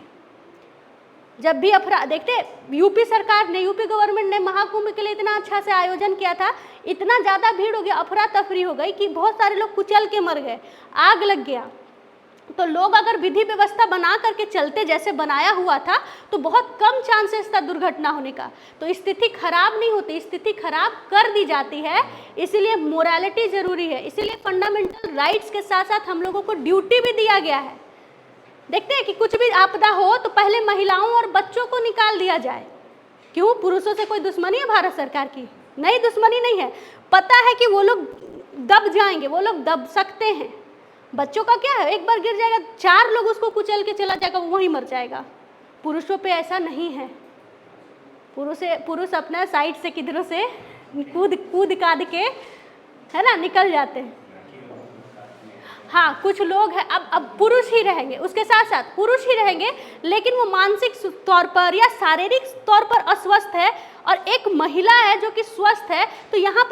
जब भी देखते यूपी सरकार ने, यूपी गवर्नमेंट ने महाकुंभ के लिए इतना अच्छा से आयोजन किया था, इतना ज़्यादा भीड़ हो गया, अफरा तफरी हो गई कि बहुत सारे लोग कुचल के मर गए, आग लग गया। तो लोग अगर विधि व्यवस्था बना करके चलते जैसे बनाया हुआ था, तो बहुत कम चांसेस था दुर्घटना होने का। तो स्थिति खराब नहीं होती, स्थिति खराब कर दी जाती है। इसीलिए मोरालिटी जरूरी है, इसीलिए फंडामेंटल राइट्स के साथ साथ हम लोगों को ड्यूटी भी दिया गया है। देखते हैं कि कुछ भी आपदा हो तो पहले महिलाओं और बच्चों को निकाल दिया जाए। क्यों? पुरुषों से कोई दुश्मनी है भारत सरकार की? नहीं, दुश्मनी नहीं है। पता है कि वो लोग दब जाएंगे, वो लोग दब सकते हैं। बच्चों का क्या है, एक बार गिर जाएगा, 4 लोग उसको कुचल के चला जाएगा, वो वहीं मर जाएगा। पुरुषों पे ऐसा नहीं है। पुरुष अपना साइड से किधरों से कूद काद के, है ना, निकल जाते हैं। हाँ, कुछ लोग हैं अब पुरुष ही रहेंगे, उसके साथ साथ पुरुष ही रहेंगे, लेकिन वो मानसिक तौर पर या शारीरिक तौर पर अस्वस्थ है, और एक महिला है जो कि स्वस्थ है। तो यहाँ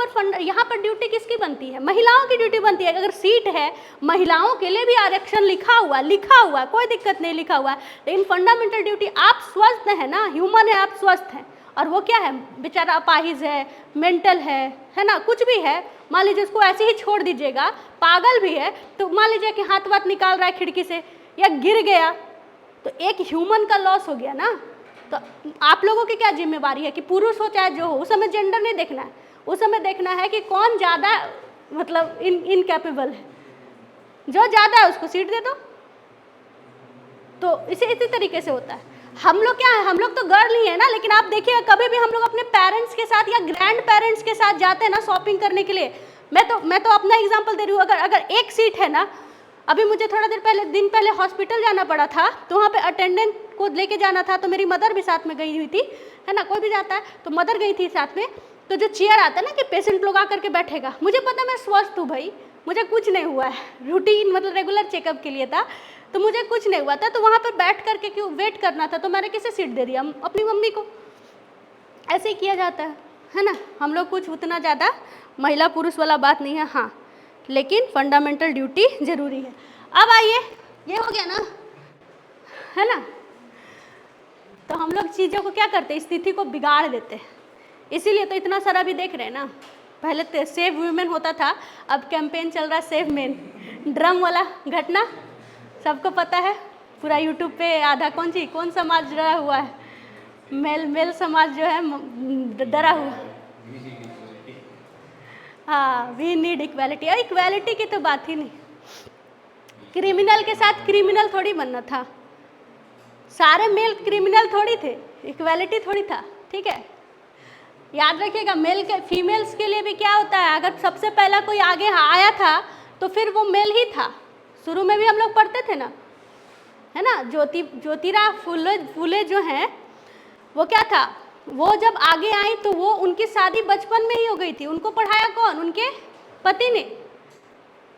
पर ड्यूटी किसकी बनती है? महिलाओं की ड्यूटी बनती है। अगर सीट है महिलाओं के लिए भी आरक्षण लिखा हुआ, कोई दिक्कत नहीं, लिखा हुआ, लेकिन फंडामेंटल ड्यूटी, आप स्वस्थ हैं ना, ह्यूमन है, आप स्वस्थ हैं, और वो क्या है, बेचारा अपाहिज है, मेंटल है ना, कुछ भी है, मान लीजिए उसको ऐसे ही छोड़ दीजिएगा, पागल भी है, तो मान लीजिए कि हाथ वाथ निकाल रहा है खिड़की से या गिर गया, तो एक ह्यूमन का लॉस हो गया ना। तो आप लोगों की क्या जिम्मेवारी है कि पुरुष हो चाहे जो हो, उस समय जेंडर नहीं देखना है, उस समय देखना है कि कौन ज़्यादा मतलब इनकैपेबल है, जो ज़्यादा है उसको सीट दे दो। तो इसी तरीके से होता है। हम लोग क्या है, हम लोग तो गर्ल ही है ना, लेकिन आप देखिए कभी भी हम लोग अपने पेरेंट्स के साथ या ग्रैंड पेरेंट्स के साथ जाते हैं ना शॉपिंग करने के लिए, मैं तो अपना एग्जांपल दे रही हूँ। अगर एक सीट है ना, अभी मुझे थोड़ा दिन पहले हॉस्पिटल जाना पड़ा था, तो वहाँ पे अटेंडेंट को लेके जाना था, तो मेरी मदर भी साथ में गई हुई थी, है ना, कोई भी जाता है तो मदर गई थी साथ में। तो जो चेयर आता है ना कि पेशेंट लोग आकर के बैठेगा, मुझे पता मैं स्वस्थ हूँ भाई, मुझे कुछ नहीं हुआ है, रूटीन मतलब रेगुलर चेकअप के लिए था, तो मुझे कुछ नहीं हुआ था, तो वहाँ पर बैठ करके क्यों वेट करना था, तो मैंने किसे सीट दे दिया, अपनी मम्मी को। ऐसे ही किया जाता है ना। हम लोग कुछ उतना ज़्यादा महिला पुरुष वाला बात नहीं है, हाँ, लेकिन फंडामेंटल ड्यूटी ज़रूरी है। अब आइए, ये हो गया ना, है ना। तो हम लोग चीज़ों को क्या करते हैं, स्थिति को बिगाड़ देते हैं, इसीलिए तो इतना सारा भी देख रहे हैं ना। पहले तो सेव वुमेन होता था, अब कैंपेन चल रहा है सेव मेन। ड्रम वाला घटना सबको पता है, पूरा यूट्यूब पे आधा कौन समाज डरा हुआ है, मेल समाज जो है डरा हुआ। हाँ, वी नीड इक्वालिटी, और इक्वालिटी की तो बात ही नहीं। क्रिमिनल के साथ क्रिमिनल थोड़ी बनना था, सारे मेल क्रिमिनल थोड़ी थे, इक्वालिटी थोड़ी था, ठीक है। याद रखिएगा, मेल के फीमेल्स के लिए भी क्या होता है, अगर सबसे पहला कोई आगे आया था तो फिर वो मेल ही था। शुरू में भी हम लोग पढ़ते थे ना, है ना। ज्योतिराव फुले जो हैं, वो क्या था, वो जब आगे आई तो वो उनकी शादी बचपन में ही हो गई थी। उनको पढ़ाया कौन, उनके पति ने।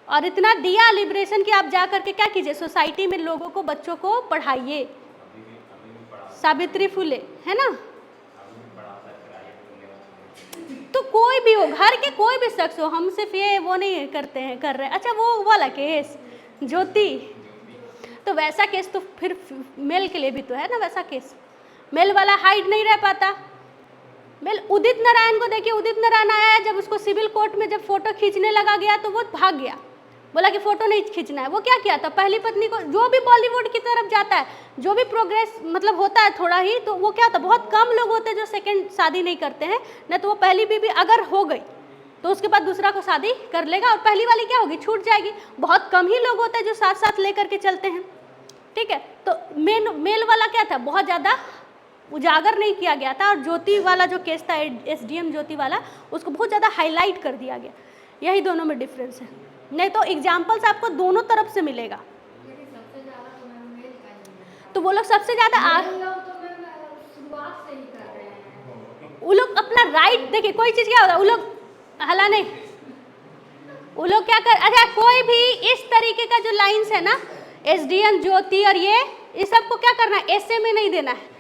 और इतना दिया लिबरेशन कि आप जा करके क्या कीजिए, सोसाइटी में लोगों को, बच्चों को पढ़ाइए। सावित्री फुले, है ना। तो कोई भी हो, घर के कोई भी शख्स हो, हम सिर्फ ये वो नहीं करते हैं, कर रहे हैं। अच्छा, वो वाला केस ज्योति, तो वैसा केस तो फिर मेल के लिए भी तो है ना वैसा केस। मेल वाला हाइड नहीं रह पाता। मेल उदित नारायण को देखिए, उदित नारायण आया है, जब उसको सिविल कोर्ट में जब फोटो खींचने लगा गया तो वो भाग गया, बोला कि फोटो नहीं खींचना है। वो क्या किया था, पहली पत्नी को, जो भी बॉलीवुड की तरफ जाता है, जो भी प्रोग्रेस मतलब होता है थोड़ा ही, तो वो क्या होता है, बहुत कम लोग होते हैं जो सेकंड शादी नहीं करते हैं। नहीं तो वो पहली बीवी अगर हो गई तो उसके बाद दूसरा को शादी कर लेगा, और पहली वाली क्या होगी, छूट जाएगी। बहुत कम ही लोग होते हैं जो साथ साथ लेकर के चलते हैं, ठीक है। तो मेल वाला क्या था, बहुत ज़्यादा उजागर नहीं किया गया था, और ज्योति वाला जो केस था, SDM ज्योति वाला, उसको बहुत ज़्यादा हाईलाइट कर दिया गया। यही दोनों में डिफरेंस है। नहीं तो एग्जाम्पल्स आपको दोनों तरफ से मिलेगा। तो वो लोग सबसे ज़्यादा वो लोग अपना राइट, देखिए कोई चीज़ क्या होता है, वो लोग हला नहीं, वो लोग क्या कर, अच्छा कोई भी इस तरीके का जो लाइन्स है ना, SDM ज्योति और ये सबको क्या करना है, ऐसे में नहीं देना है,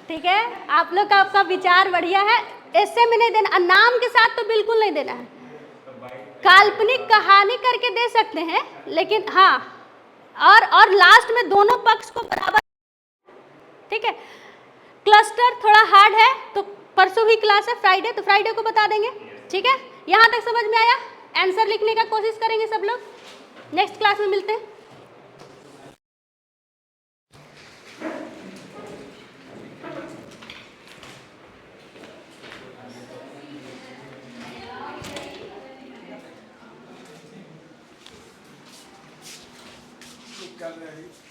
ठीक है। आप लोग का आपका विचार बढ़िया है, ऐसे में नहीं देना, नाम के साथ तो बिल्कुल नहीं देना है। काल्पनिक कहानी करके दे सकते हैं, लेकिन हाँ, और लास्ट में दोनों पक्ष को बराबर, ठीक है। क्लस्टर थोड़ा हार्ड है, तो परसों भी क्लास है फ्राइडे, तो फ्राइडे को बता देंगे, ठीक है। यहाँ तक समझ में आया, आंसर लिखने का कोशिश करेंगे सब लोग, नेक्स्ट क्लास में मिलते हैं। कर रहे हैं।